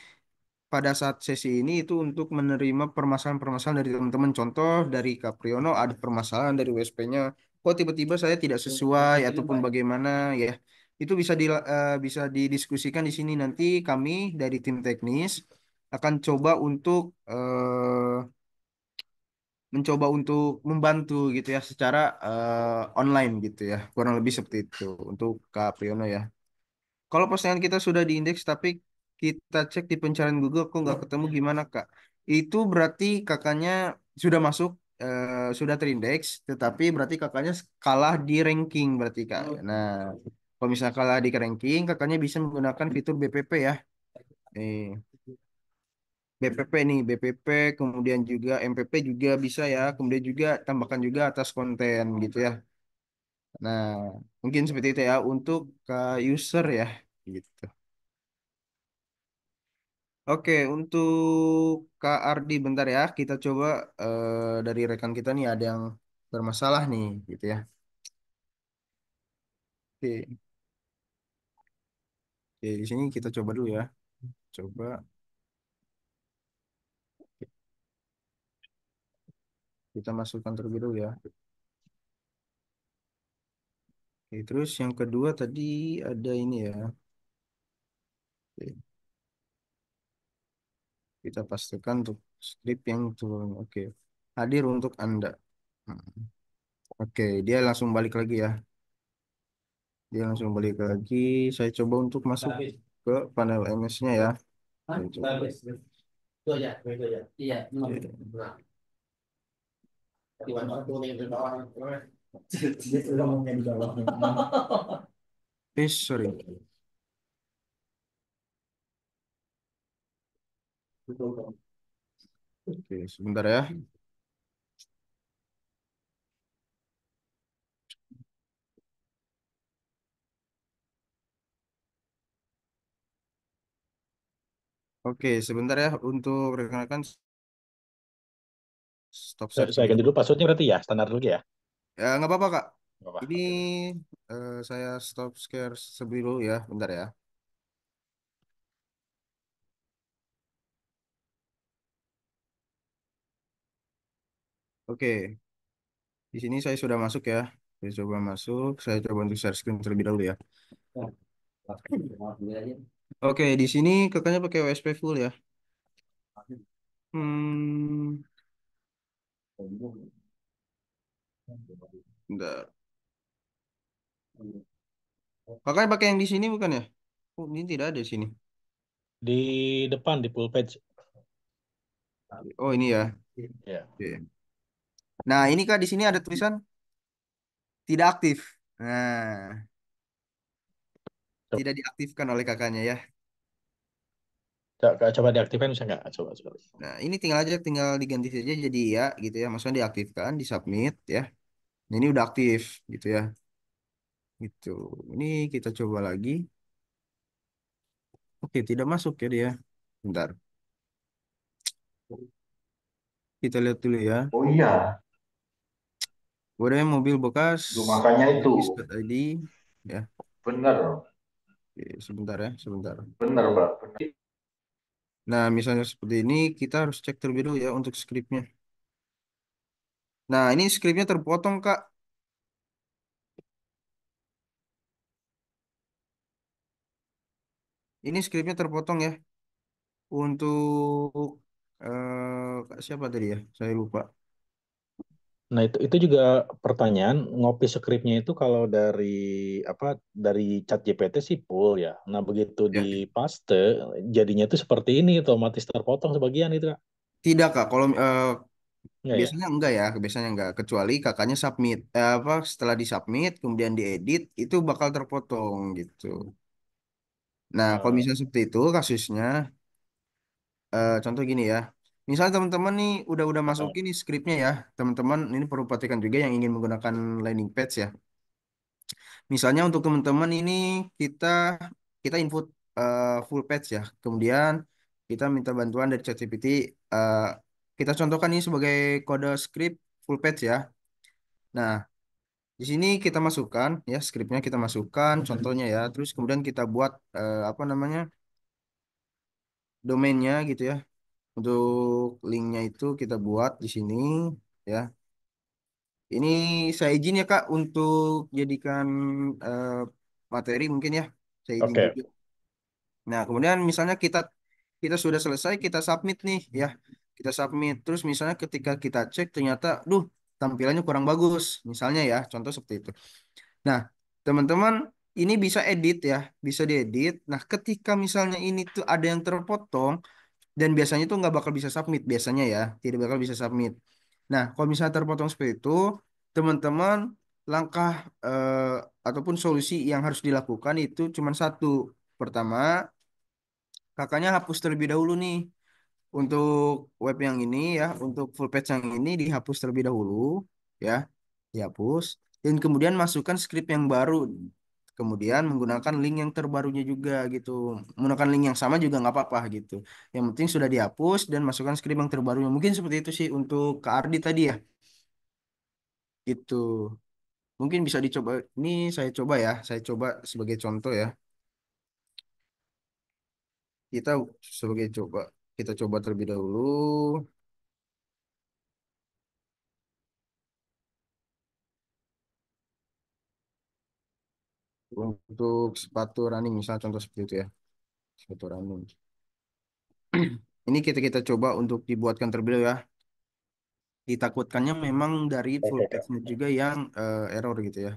pada saat sesi ini itu untuk menerima permasalahan-permasalahan dari teman-teman. Contoh dari Capriono ada permasalahan dari WSP-nya. Kok tiba-tiba saya tidak sesuai ataupun bagaimana ya. Itu bisa didiskusikan di sini nanti kami dari tim teknis akan coba untuk mencoba untuk membantu gitu ya secara online gitu ya. Kurang lebih seperti itu untuk Kak Priyono ya. Kalau postingan kita sudah diindeks tapi kita cek di pencarian Google kok nggak ketemu gimana Kak? Itu berarti kakaknya sudah masuk, sudah terindeks, tetapi berarti kakaknya kalah di ranking berarti Kak. Nah, kalau misalnya kalah di ranking, kakaknya bisa menggunakan fitur BPP ya. Nih, BPP nih, BPP, kemudian juga MPP juga bisa ya. Kemudian juga tambahkan juga atas konten gitu ya. Nah, mungkin seperti itu ya untuk ke user ya gitu. Oke, untuk Kak Ardi bentar ya. Kita coba dari rekan kita nih ada yang bermasalah nih gitu ya. Oke, oke di sini kita coba dulu ya. Coba kita masukkan terlebih dulu ya. Oke, terus yang kedua tadi ada ini ya. Oke, kita pastikan untuk script yang turun. Oke, hadir untuk Anda. Hmm. Oke, dia langsung balik lagi ya. Dia langsung balik lagi. Saya coba untuk masuk ke panel MS-nya ya. Saya coba. Oke. Sorry. Oke, sebentar ya. Oke, sebentar ya untuk rekan-rekan stop share Saya terlebih ganti dahulu. dulu passwordnya berarti ya, standar dulu ya. Ya, nggak apa-apa, Kak. Nggak apa, Ini oke. saya stop share terlebih dulu ya, bentar ya. Oke, di sini saya sudah masuk ya. Saya coba masuk, saya coba untuk share screen terlebih dahulu ya. Oke, di sini kakaknya pakai WSP full ya. Hmm, bentar. Kakaknya pakai yang di sini bukan ya? Oh, ini tidak ada di sini. Di depan di full page. Oh, ini ya. Ya. Oke. Nah, ini Kak di sini ada tulisan tidak aktif. Nah, Coba. tidak diaktifkan oleh kakaknya ya. Coba diaktifkan bisa nggak? Coba, coba. Nah, ini tinggal diganti saja jadi ya gitu ya. Maksudnya diaktifkan, disubmit ya. Nah, ini udah aktif gitu ya. Gitu. Ini kita coba lagi. Oke, tidak masuk ya dia. Bentar. Kita lihat dulu ya. Oh iya, Udah mobil bekas makanya itu. ID ya. Benar, Oke, sebentar ya, sebentar. benar, Pak. Benar. Nah, misalnya seperti ini, kita harus cek terlebih dahulu ya untuk skripnya. Nah, ini skripnya terpotong, Kak. Ini skripnya terpotong ya. Untuk siapa tadi ya? Saya lupa. Nah, itu juga pertanyaan, ngopi skripnya itu kalau dari apa, dari ChatGPT sih full ya. Nah, begitu di Ya, paste jadinya itu seperti ini, otomatis terpotong sebagian itu, Kak. tidak, Kak. Kalau Enggak ya? biasanya enggak ya, biasanya enggak. Kecuali kakaknya submit, apa setelah disubmit, kemudian diedit, itu bakal terpotong gitu. Nah, kalau Eh, misalnya seperti itu kasusnya, contoh gini ya. Misalnya teman-teman nih udah masukin nih skripnya ya, teman-teman ini perlu perhatikan juga yang ingin menggunakan landing page ya. Misalnya untuk teman-teman ini kita kita input full page ya. Kemudian kita minta bantuan dari ChatGPT. eh, kita contohkan ini sebagai kode script full page ya. Nah, di sini kita masukkan ya skripnya kita masukkan contohnya ya. Terus kemudian kita buat apa namanya domainnya gitu ya. Untuk linknya itu kita buat di sini ya. Ini saya izin ya Kak untuk jadikan eh, materi mungkin ya. Saya izin Oke. juga. Nah, kemudian misalnya kita kita sudah selesai, kita submit nih ya. Kita submit. Terus misalnya ketika kita cek ternyata, duh, tampilannya kurang bagus. Misalnya ya, contoh seperti itu. Nah, teman-teman ini bisa edit ya, bisa diedit. Nah, ketika misalnya ini tuh ada yang terpotong dan biasanya tuh nggak bakal bisa submit biasanya ya, tidak bakal bisa submit. Nah, kalau misalnya terpotong seperti itu, teman-teman langkah ataupun solusi yang harus dilakukan itu cuma satu. Pertama, kakaknya hapus terlebih dahulu nih untuk web yang ini ya, untuk full page yang ini dihapus terlebih dahulu ya, dihapus dan kemudian masukkan script yang baru. Kemudian menggunakan link yang terbarunya juga gitu. Menggunakan link yang sama juga nggak apa-apa gitu. Yang penting sudah dihapus dan masukkan script yang terbarunya. Mungkin seperti itu sih untuk Kak Ardi tadi ya. Gitu. Mungkin bisa dicoba. Ini saya coba ya. Saya coba sebagai contoh ya. Kita sebagai coba. Kita coba terlebih dahulu. Untuk sepatu running, misalnya contoh seperti itu ya. Sepatu running. Ini kita coba untuk dibuatkan terlebih dahulu ya. Ditakutkannya memang dari full Oke, Kak. page-nya juga yang error gitu ya.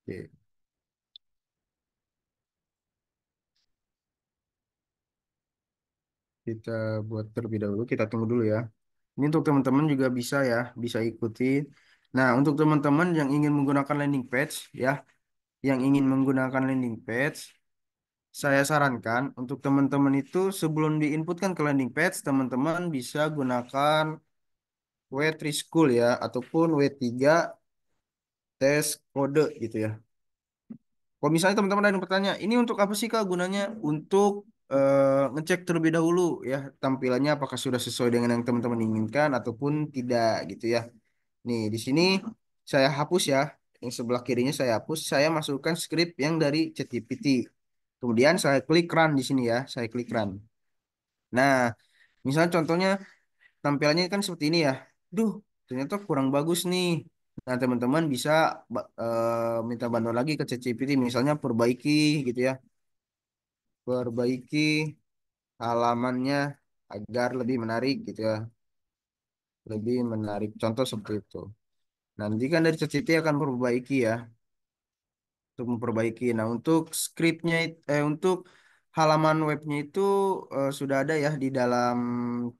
Oke, kita buat terlebih dahulu. Kita tunggu dulu ya. Ini untuk teman-teman juga bisa ya, bisa ikuti. Nah, untuk teman-teman yang ingin menggunakan landing page ya, yang ingin menggunakan landing page, saya sarankan untuk teman-teman itu sebelum diinputkan ke landing page, teman-teman bisa gunakan W3 School ya, ataupun W3 tes kode gitu ya. Kalau misalnya teman-teman ada yang bertanya, ini untuk apa sih Kak gunanya? Untuk ngecek terlebih dahulu ya tampilannya apakah sudah sesuai dengan yang teman-teman inginkan ataupun tidak gitu ya. Nih, di sini saya hapus ya. Yang sebelah kirinya saya hapus, saya masukkan script yang dari ChatGPT. Kemudian saya klik run di sini ya, saya klik run. Nah, misalnya contohnya tampilannya kan seperti ini ya. Duh, ternyata kurang bagus nih. Nah, teman-teman bisa minta bantuan lagi ke ChatGPT, misalnya perbaiki gitu ya. Perbaiki halamannya agar lebih menarik gitu ya. Lebih menarik. Contoh seperti itu. Nanti kan dari ChatGPT akan memperbaiki ya. Untuk memperbaiki. Nah, untuk skripnya, untuk halaman webnya itu sudah ada ya di dalam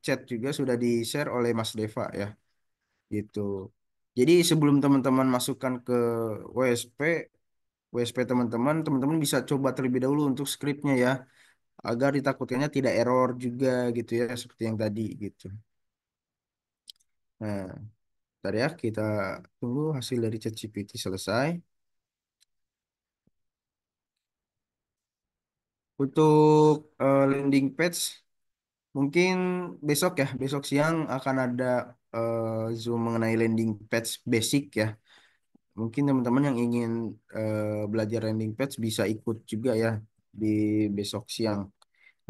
chat juga sudah di-share oleh Mas Deva ya. Gitu. Jadi sebelum teman-teman masukkan ke WSP, WSP teman-teman bisa coba terlebih dahulu untuk skripnya ya. agar ditakutkannya tidak error juga gitu ya seperti yang tadi gitu. Nah, ntar ya kita tunggu hasil dari ChatGPT selesai. Untuk landing page mungkin besok ya, besok siang akan ada Zoom mengenai landing page basic ya. Mungkin teman-teman yang ingin belajar landing page bisa ikut juga ya di besok siang.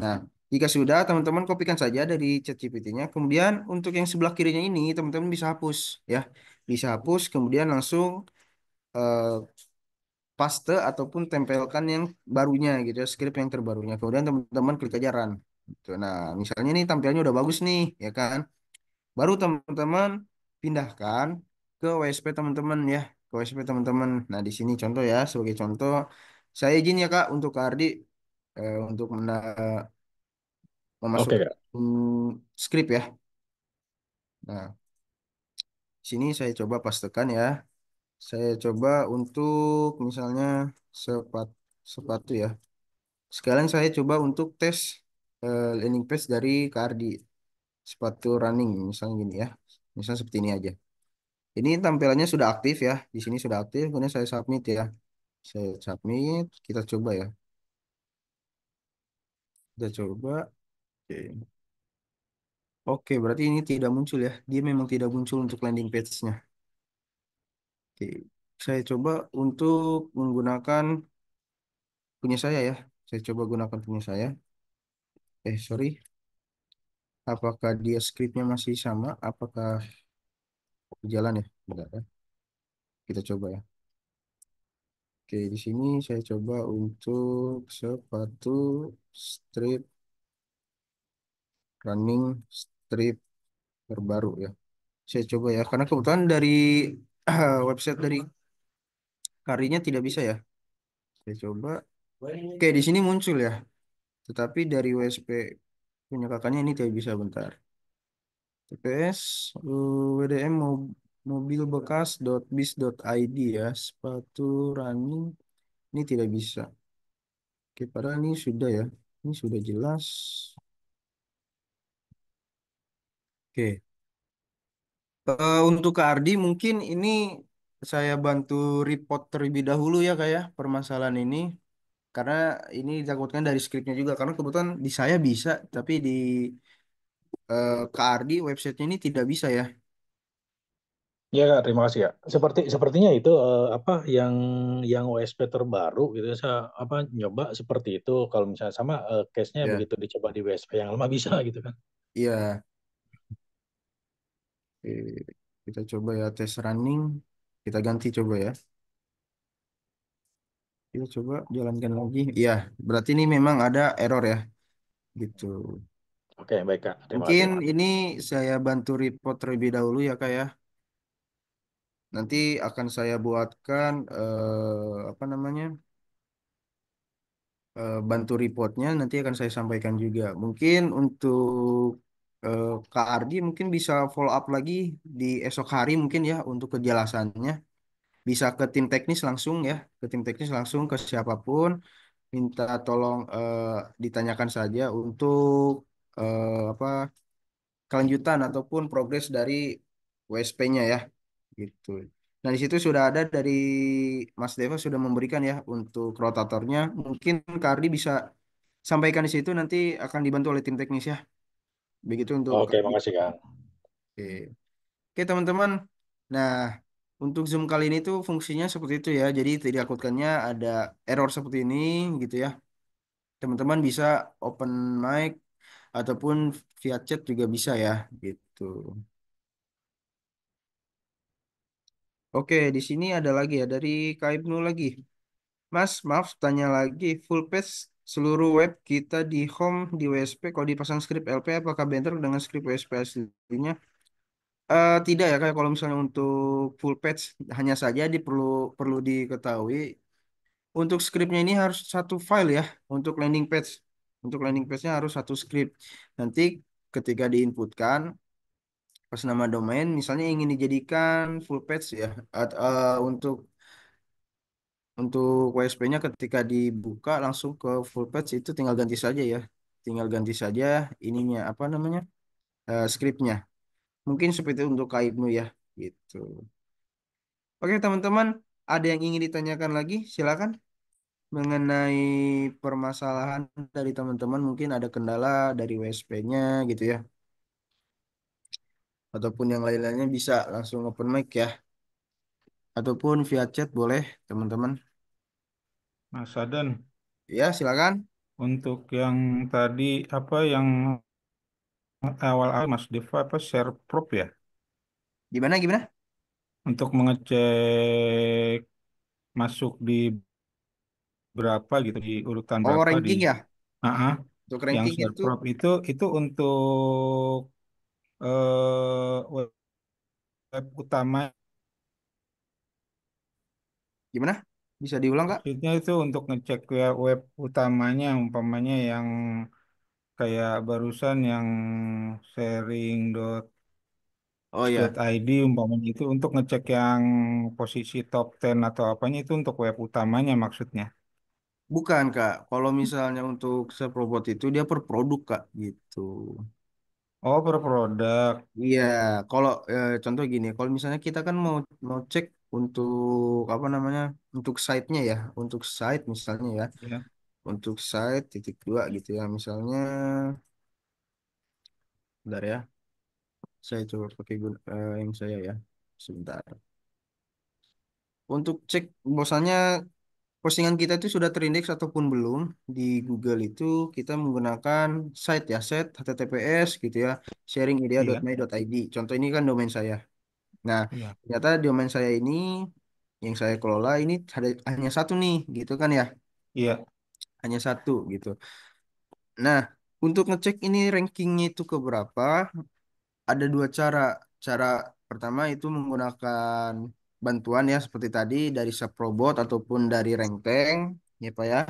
Nah, jika sudah, teman-teman kopikan saja dari ChatGPT-nya. Kemudian untuk yang sebelah kirinya ini, teman-teman bisa hapus ya. Bisa hapus, kemudian langsung eh, paste ataupun tempelkan yang barunya gitu ya, script yang terbarunya. Kemudian teman-teman klik aja run. Gitu. Nah, misalnya ini tampilannya udah bagus nih, ya kan? Baru teman-teman pindahkan ke WSP teman-teman ya, ke WSP teman-teman. Nah, di sini contoh ya, sebagai contoh, saya izin ya Kak untuk Kak Ardi untuk Oke, memasukkan Kak. script ya. Nah, sini saya coba pastekan ya. Saya coba untuk misalnya sepatu, sepatu ya. Sekalian saya coba untuk tes landing page dari Kardi sepatu running misalnya gini ya. Misalnya seperti ini aja. Ini tampilannya sudah aktif ya. Di sini sudah aktif. Kemudian saya submit ya. Saya submit. Kita coba ya. Kita coba. Oke. Oke, berarti ini tidak muncul ya. Dia memang tidak muncul untuk landing page-nya. Oke. Saya coba untuk menggunakan punya saya ya. Saya coba gunakan punya saya. Sorry. Apakah dia scriptnya masih sama? Apakah jalan ya? Bentar ya. Kita coba ya. Oke, di sini saya coba untuk sepatu strip running strip terbaru ya. Saya coba ya, karena kebetulan dari website dari Karinya tidak bisa ya. Saya coba. Oke, di sini muncul ya. Tetapi dari WSP punya kakaknya ini tidak bisa bentar. TPS WDM mobil bekas.bis.id ya, sepatu running ini tidak bisa. Oke, padahal ini sudah ya, ini sudah jelas. Oke, untuk Kak Ardi mungkin ini saya bantu report terlebih dahulu ya kayak permasalahan ini karena ini ditakutkan dari skripnya juga karena kebetulan di saya bisa tapi di Kak Ardi websitenya ini tidak bisa ya. Ya, Kak, terima kasih, Kak. Sepertinya itu apa yang OSP terbaru gitu ya, saya apa nyoba seperti itu kalau misalnya sama case-nya Ya, begitu dicoba di WSP yang lama bisa gitu kan. iya. Oke, kita coba ya tes running. Kita ganti coba ya. Kita coba jalankan lagi. Iya, berarti ini memang ada error ya, gitu. Oke, baik, Kak. Terima kasih. Mungkin ini saya bantu report terlebih dahulu ya Kak ya. Nanti akan saya buatkan apa namanya bantu reportnya. Nanti akan saya sampaikan juga. Mungkin untuk Kak Ardi mungkin bisa follow up lagi di esok hari mungkin ya untuk kejelasannya. Bisa ke tim teknis langsung ya, ke tim teknis langsung ke siapapun. Minta tolong ditanyakan saja untuk apa kelanjutan ataupun progres dari WSP-nya ya gitu. Nah, di situ sudah ada dari Mas Deva sudah memberikan ya untuk rotatornya. Mungkin Kardi bisa sampaikan di situ nanti akan dibantu oleh tim teknis ya. Begitu untuk Oke, Kardi. makasih, Kak. Oke, Oke, teman-teman. Nah, untuk Zoom kali ini tuh fungsinya seperti itu ya. Jadi tidak akutkannya ada error seperti ini gitu ya. Teman-teman bisa open mic ataupun via chat juga bisa ya gitu. Oke, di sini ada lagi ya dari Kak Ibnu lagi. Mas, maaf tanya lagi. Full page seluruh web kita di home di WSP kalau dipasang script LP apakah better dengan script WSP aslinya? Tidak ya kayak kalau misalnya untuk full page hanya saja perlu perlu diketahui untuk scriptnya ini harus satu file ya untuk landing page. Untuk landing page-nya harus satu script. Nanti ketika diinputkan pas nama domain misalnya ingin dijadikan full page ya untuk Untuk WSP-nya ketika dibuka langsung ke full page itu tinggal ganti saja ya. Tinggal ganti saja ininya apa namanya? Scriptnya. Mungkin seperti itu untuk Kaibnu ya gitu. Oke, teman-teman, ada yang ingin ditanyakan lagi? Silakan mengenai permasalahan dari teman-teman mungkin ada kendala dari WSP-nya gitu ya. Ataupun yang lain-lainnya bisa langsung open mic ya. Ataupun via chat boleh, teman-teman. Mas Adan, Ya, silakan. untuk yang tadi apa yang awal-awal Mas Deva apa share prop ya? Gimana gimana? Untuk mengecek masuk di berapa gitu di urutan Oh, berapa di ranking ya. AA Untuk yang ranking share itu prop itu untuk web utama. gimana? Bisa diulang, Kak? Maksudnya itu untuk ngecek web utamanya, umpamanya yang kayak barusan yang Oh ya, sharing.id umpamanya itu untuk ngecek yang posisi top 10 atau apanya itu untuk web utamanya maksudnya. bukan, Kak. Kalau misalnya untuk Serprobot itu dia per produk, Kak, gitu. Oh, per produk. Iya, kalau contoh gini, kalau misalnya kita kan mau mau cek untuk apa namanya, untuk site-nya ya, untuk site misalnya ya, Ya, untuk site titik dua gitu ya, misalnya, bentar ya, saya coba pakai yang saya ya, sebentar. Untuk cek bosannya postingan kita itu sudah terindeks ataupun belum di Google itu kita menggunakan site ya, site HTTPS gitu ya, iya, sharingidea.my.id. Contoh ini kan domain saya. Nah, iya, ternyata domain saya ini yang saya kelola ini hanya satu nih, gitu kan ya, iya. hanya satu gitu. Nah, untuk ngecek ini rankingnya itu ke berapa, ada dua cara. Cara pertama itu menggunakan bantuan ya seperti tadi dari Saprobot ataupun dari Rankteng, ya Pak ya.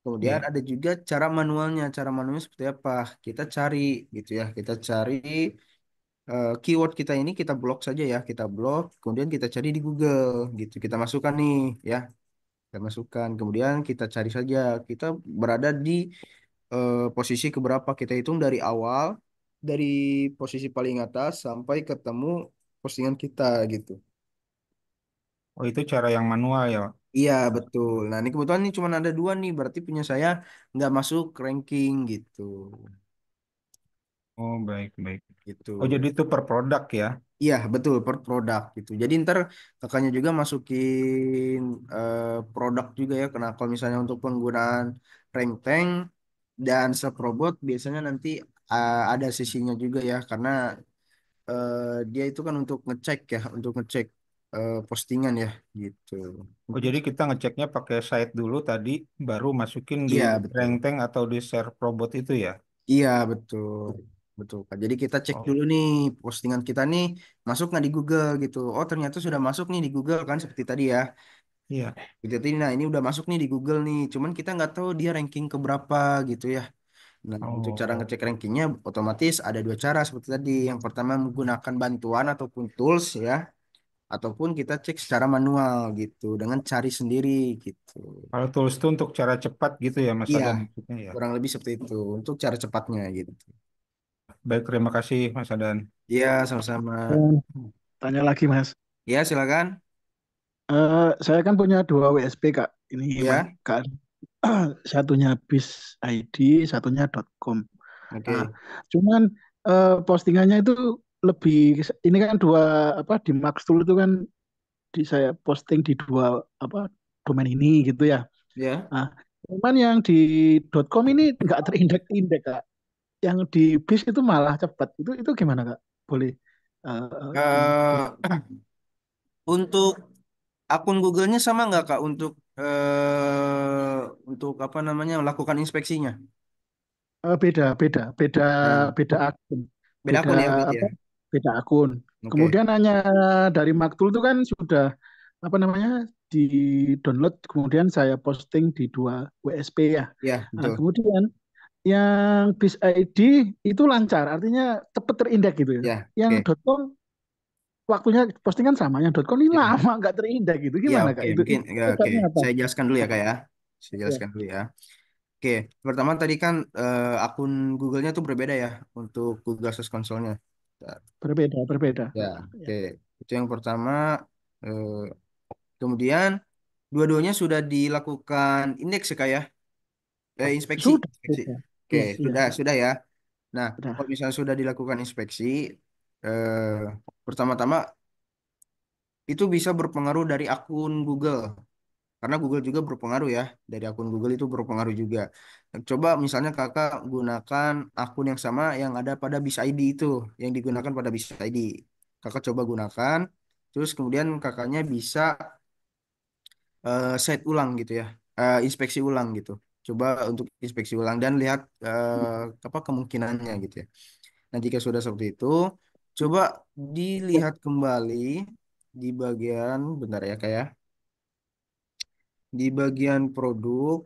Kemudian Iya. ada juga cara manualnya. Cara manualnya seperti apa? Kita cari gitu ya. Kita cari keyword kita ini kita blok saja ya. Kita blok, kemudian kita cari di Google gitu. Kita masukkan nih ya. Kita masukkan. Kemudian kita cari saja. Kita berada di posisi keberapa. Kita hitung dari awal, dari posisi paling atas sampai ketemu postingan kita gitu. Oh, itu cara yang manual ya. Iya betul. Nah ini kebetulan ini cuma ada dua nih, berarti punya saya nggak masuk ranking gitu. Oh, baik, baik. Gitu. Oh, jadi itu per produk ya. Iya betul per produk gitu. Jadi ntar kakaknya juga masukin produk juga ya. Karena kalau misalnya untuk penggunaan rank tank dan seprobot biasanya nanti ada sisinya juga ya. Karena dia itu kan untuk ngecek ya, untuk ngecek postingan ya gitu. Oh, Mungkin jadi kita ngeceknya pakai site dulu tadi, baru masukin di iya betul. rank tank atau di share robot itu ya. Iya betul. Betul Kak. Jadi kita cek Oh, dulu nih postingan kita nih masuk nggak di Google gitu. Oh ternyata sudah masuk nih di Google kan seperti tadi ya. iya. Gitu tadi nah ini udah masuk nih di Google nih. Cuman kita nggak tahu dia ranking ke berapa gitu ya. Nah untuk cara Oh, ngecek rankingnya otomatis ada dua cara seperti tadi. Yang pertama menggunakan bantuan ataupun tools ya. Ataupun kita cek secara manual gitu dengan cari sendiri gitu. kalau tools itu untuk cara cepat gitu ya, Mas Iya Adan maksudnya ya. kurang lebih seperti itu untuk cara cepatnya gitu. Baik, terima kasih Mas Adan. Iya sama-sama. Tanya lagi Mas. Ya silakan. Saya kan punya dua WSP Kak. Ini Mas Ya. Kak. Satunya bis ID, satunya .com. Nah, Oke. cuman postingannya itu lebih ini kan dua apa di Maxtool itu kan saya posting di dua apa domain ini gitu ya. Ya. Nah, cuman yang di .com ini nggak terindeks-indeks Kak. Yang di bis itu malah cepat. Itu gimana Kak? Boleh Eh, diberi. untuk akun Google-nya sama nggak Kak untuk apa namanya melakukan inspeksinya? Beda, beda, beda, Nah, beda akun, beda beda akun ya berarti ya. apa? Beda akun. Oke. Kemudian hanya dari Maktul itu kan sudah apa namanya di download, kemudian saya posting di dua WSP ya. Ya, Nah, betul. kemudian yang bis ID itu lancar, artinya cepat terindeks gitu ya. Ya, Yang oke. .com waktunya postingan sama, yang .com ini Ya, lama nggak terindeks gitu. ya Gimana oke, Kak? Itu mungkin ya, oke. sebabnya apa? Saya jelaskan dulu ya kak ya. Saya Ya, jelaskan dulu ya. Oke, pertama tadi kan akun Google-nya tuh berbeda ya untuk Google Search Console-nya. berbeda, berbeda. Ya, Ya. oke. Itu yang pertama. Eh, Kemudian dua-duanya sudah dilakukan indeks ya kak ya? Inspeksi, Sudah, inspeksi. sudah. Oke, Ya, ya, sudah ya. Nah, kalau sudah. misalnya sudah dilakukan inspeksi, eh, pertama-tama itu bisa berpengaruh dari akun Google. Karena Google juga berpengaruh ya. Dari akun Google itu berpengaruh juga. Coba misalnya kakak gunakan akun yang sama yang ada pada Bis ID itu. Yang digunakan pada Bis ID. Kakak coba gunakan. Terus kemudian kakaknya bisa set ulang gitu ya. Inspeksi ulang gitu. Coba untuk inspeksi ulang dan lihat apa kemungkinannya gitu ya. Nah, jika sudah seperti itu, coba dilihat kembali di bagian, bentar ya kayak, di bagian produk.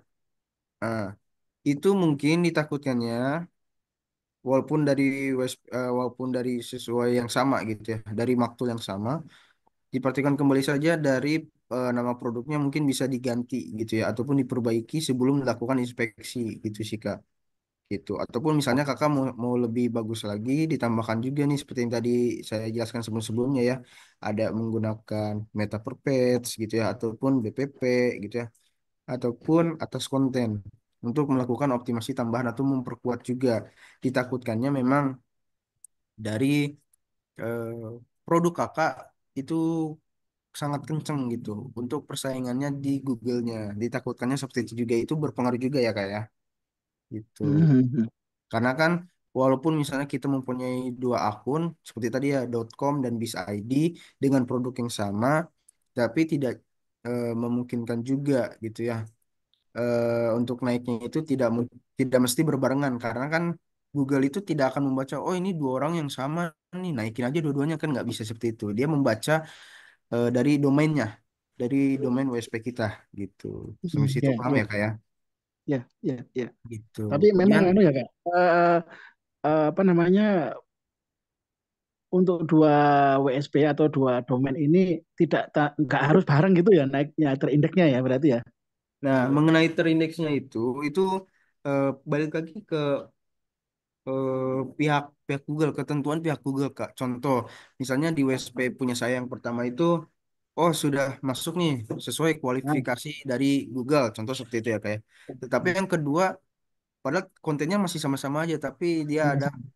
Nah, itu mungkin ditakutkannya, walaupun dari sesuai yang sama gitu ya, dari maktul yang sama, diperhatikan kembali saja dari nama produknya mungkin bisa diganti gitu ya, ataupun diperbaiki sebelum melakukan inspeksi gitu sih Kak. Gitu. Ataupun misalnya kakak mau lebih bagus lagi, ditambahkan juga nih seperti yang tadi saya jelaskan sebelum-sebelumnya ya, ada menggunakan Meta per Page gitu ya, ataupun BPP gitu ya, ataupun atas konten untuk melakukan optimasi tambahan atau memperkuat juga. Ditakutkannya memang dari eh, produk kakak itu sangat kenceng gitu untuk persaingannya di Google-nya. Ditakutkannya seperti itu juga, itu berpengaruh juga ya kak ya. Gitu. Mhm. Karena kan walaupun misalnya kita mempunyai dua akun seperti tadi ya .com dan Biz ID dengan produk yang sama, tapi tidak memungkinkan juga gitu ya untuk naiknya itu tidak mesti berbarengan karena kan Google itu tidak akan membaca oh ini dua orang yang sama nih naikin aja dua-duanya kan nggak bisa seperti itu. Dia membaca dari domainnya, dari domain WSP kita gitu. Sampai situ Ya, paham ya, ya kak ya? ya, ya, ya. Gitu. Tapi memang Kemudian anu ya Kak, apa namanya, untuk dua WSP atau dua domain ini nggak harus bareng gitu ya naiknya terindeksnya ya berarti ya. nah, mengenai terindeksnya itu balik lagi ke pihak pihak Google, ketentuan pihak Google, Kak. Contoh, misalnya di WSP punya saya yang pertama itu, oh sudah masuk nih sesuai Nah, kualifikasi dari Google, contoh seperti itu ya, Kak. Ya. Tetapi yang kedua, padahal kontennya masih sama-sama aja, tapi dia ada sama-sama.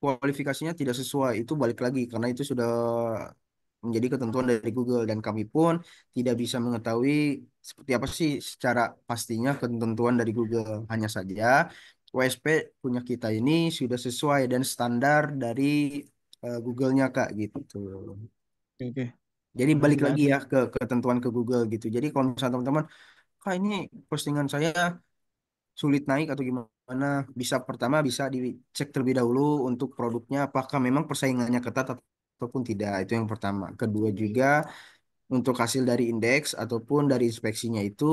kualifikasinya tidak sesuai. Itu balik lagi, karena itu sudah menjadi ketentuan dari Google dan kami pun tidak bisa mengetahui seperti apa sih secara pastinya ketentuan dari Google. Hanya saja WSP punya kita ini sudah sesuai dan standar dari Google-nya Kak gitu. Oke, oke. Jadi Berarti balik nggak lagi ada. ya ke ketentuan ke Google gitu. Jadi kalau misalnya teman-teman, Kak ini postingan saya sulit naik atau gimana, bisa pertama bisa dicek terlebih dahulu untuk produknya apakah memang persaingannya ketat ataupun tidak. Itu yang pertama. Kedua juga untuk hasil dari indeks ataupun dari inspeksinya itu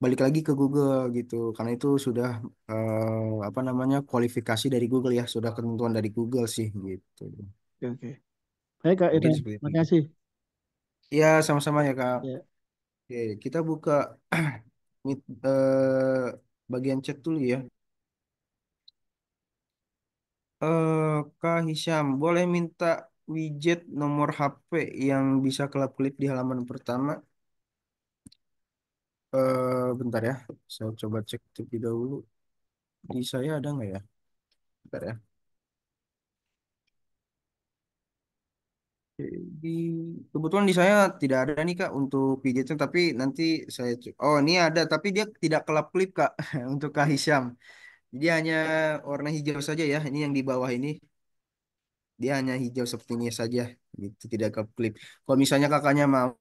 balik lagi ke Google gitu karena itu sudah apa namanya kualifikasi dari Google ya sudah ketentuan dari Google sih gitu Oke, oke. Baik Kak mungkin Eden, seperti itu makasih. ya sama-sama ya Kak. Ya, Oke kita buka bagian chat dulu ya. Kak Hisham boleh minta widget nomor HP yang bisa kelap-kelip di halaman pertama. Bentar ya saya coba cek terlebih dahulu di saya ada nggak ya. Bentar ya. Oke, Di kebetulan di saya tidak ada nih Kak untuk widgetnya tapi nanti saya oh ini ada tapi dia tidak kelap klip Kak untuk Kak Hisham. Dia hanya warna hijau saja ya. Ini yang di bawah ini dia hanya hijau seperti ini saja gitu tidak kelap klip. Kalau misalnya kakaknya mau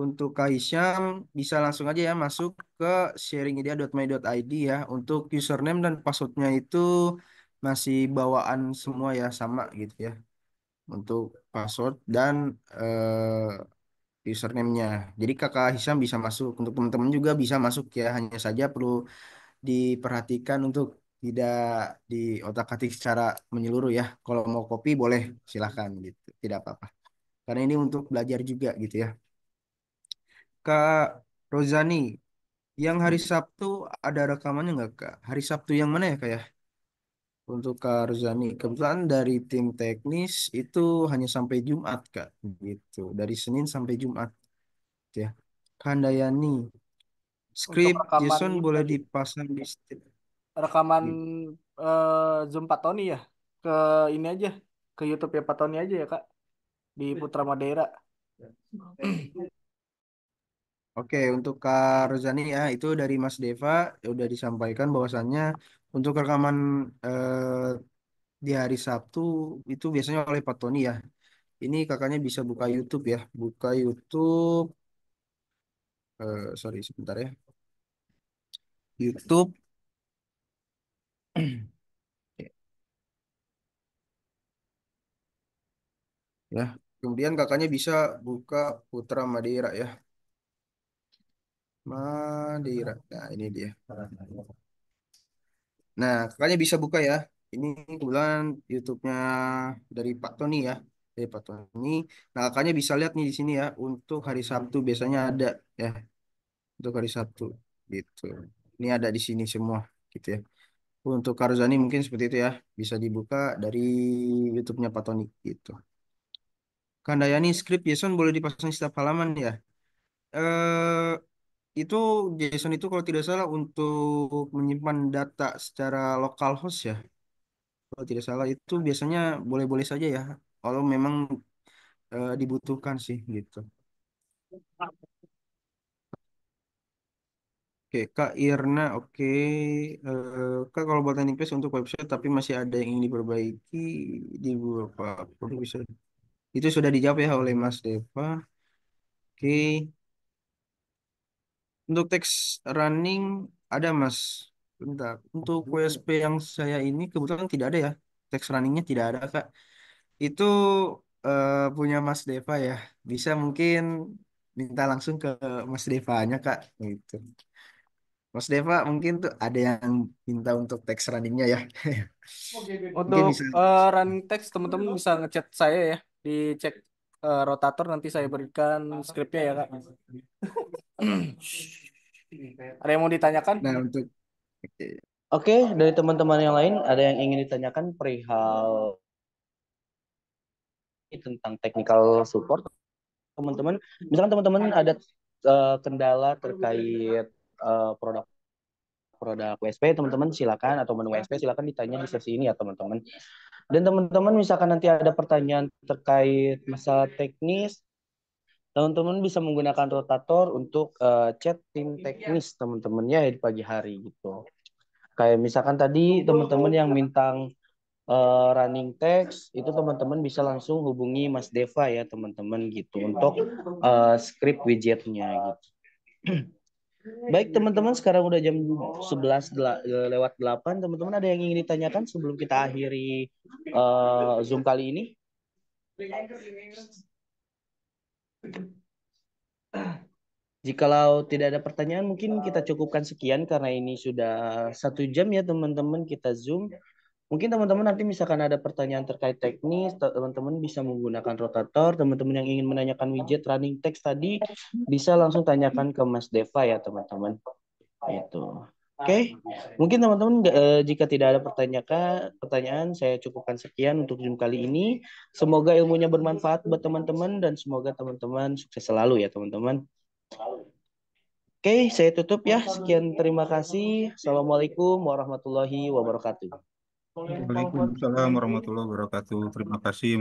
untuk Kak Hisham bisa langsung aja ya masuk ke sharingidea.my.id ya untuk username dan passwordnya itu masih bawaan semua ya sama gitu ya untuk password dan username-nya. Jadi kakak Hisam bisa masuk, untuk teman-teman juga bisa masuk ya. Hanya saja perlu diperhatikan untuk tidak diotak-atik secara menyeluruh ya. Kalau mau copy boleh silahkan gitu, tidak apa-apa. Karena ini untuk belajar juga gitu ya. Kak Rozani, yang hari Sabtu ada rekamannya nggak Kak? Hari Sabtu yang mana ya Kak ya? Untuk Kak Rozani, kebetulan dari tim teknis itu hanya sampai Jumat Kak, gitu. Dari Senin sampai Jumat ya. Kandayani, Untuk skrip rekaman JSON ini boleh tadi, dipasang di rekaman gitu. Zoom Pak Tony ya, ke ini aja, ke YouTube ya Pak Tony aja ya Kak, di Putra Madera. Oke, untuk Kak Rozani ya, itu dari Mas Deva udah disampaikan bahwasannya untuk rekaman eh, di hari Sabtu itu biasanya oleh Pak Tony ya. Ini kakaknya bisa buka YouTube ya, buka YouTube. Sorry sebentar ya, YouTube ya. Kemudian kakaknya bisa buka Putra Madera ya, Madera. Nah ini dia. Nah kakaknya bisa buka ya. Ini kebetulan YouTube-nya dari Pak Tony ya, dari Pak Tony. Nah kakaknya bisa lihat nih di sini ya. Untuk hari Sabtu biasanya ada ya. Untuk hari Sabtu gitu. Ini ada di sini semua gitu ya. Untuk Karzani mungkin seperti itu ya. Bisa dibuka dari YouTube-nya Pak Tony gitu. Kandayani script JSON boleh dipasang setiap halaman ya. Eh itu JSON itu kalau tidak salah untuk menyimpan data secara lokal host ya. Kalau tidak salah itu biasanya boleh-boleh saja ya. Kalau memang dibutuhkan sih gitu. Oke, Kak Irna, oke. Kak, kalau buat landing page untuk website tapi masih ada yang ingin diperbaiki di beberapa produk bisa. Itu sudah dijawab ya oleh Mas Deva. Oke. Untuk teks running ada Mas. Bentar. Untuk WSP yang saya ini kebetulan tidak ada ya. Teks runningnya tidak ada Kak. Itu punya Mas Deva ya. Bisa mungkin minta langsung ke Mas Devanya Kak. Gitu. Mas Deva mungkin tuh ada yang minta untuk teks runningnya ya. Mungkin Untuk bisa. running text teman-teman bisa ngechat saya ya, dicek rotator, nanti saya berikan skripnya ya Kak. Ada yang mau ditanyakan? Nah untuk oke. Oke, dari teman-teman yang lain ada yang ingin ditanyakan perihal tentang technical support, teman-teman. Misalkan teman-teman ada kendala terkait produk WSP, teman-teman silakan, atau menu WSP silakan ditanya di sesi ini ya teman-teman. Dan teman-teman misalkan nanti ada pertanyaan terkait masalah teknis, teman-teman bisa menggunakan rotator untuk chat tim teknis teman-teman ya di pagi hari gitu. Kayak misalkan tadi teman-teman yang minta running text itu teman-teman bisa langsung hubungi Mas Deva ya teman-teman gitu untuk script widgetnya gitu. Baik teman-teman, sekarang udah jam 11 lewat 8. Teman-teman ada yang ingin ditanyakan sebelum kita akhiri Zoom kali ini? Jikalau tidak ada pertanyaan, mungkin kita cukupkan sekian karena ini sudah 1 jam ya teman-teman kita Zoom. Mungkin teman-teman nanti misalkan ada pertanyaan terkait teknis, teman-teman bisa menggunakan rotator. Teman-teman yang ingin menanyakan widget running text tadi bisa langsung tanyakan ke Mas Deva ya teman-teman. Itu. Oke, mungkin teman-teman jika tidak ada pertanyaan, saya cukupkan sekian untuk Zoom kali ini. Semoga ilmunya bermanfaat buat teman-teman dan semoga teman-teman sukses selalu ya teman-teman. Oke, saya tutup ya. Sekian, terima kasih. Assalamualaikum warahmatullahi wabarakatuh. Waalaikumsalam warahmatullahi wabarakatuh. Terima kasih.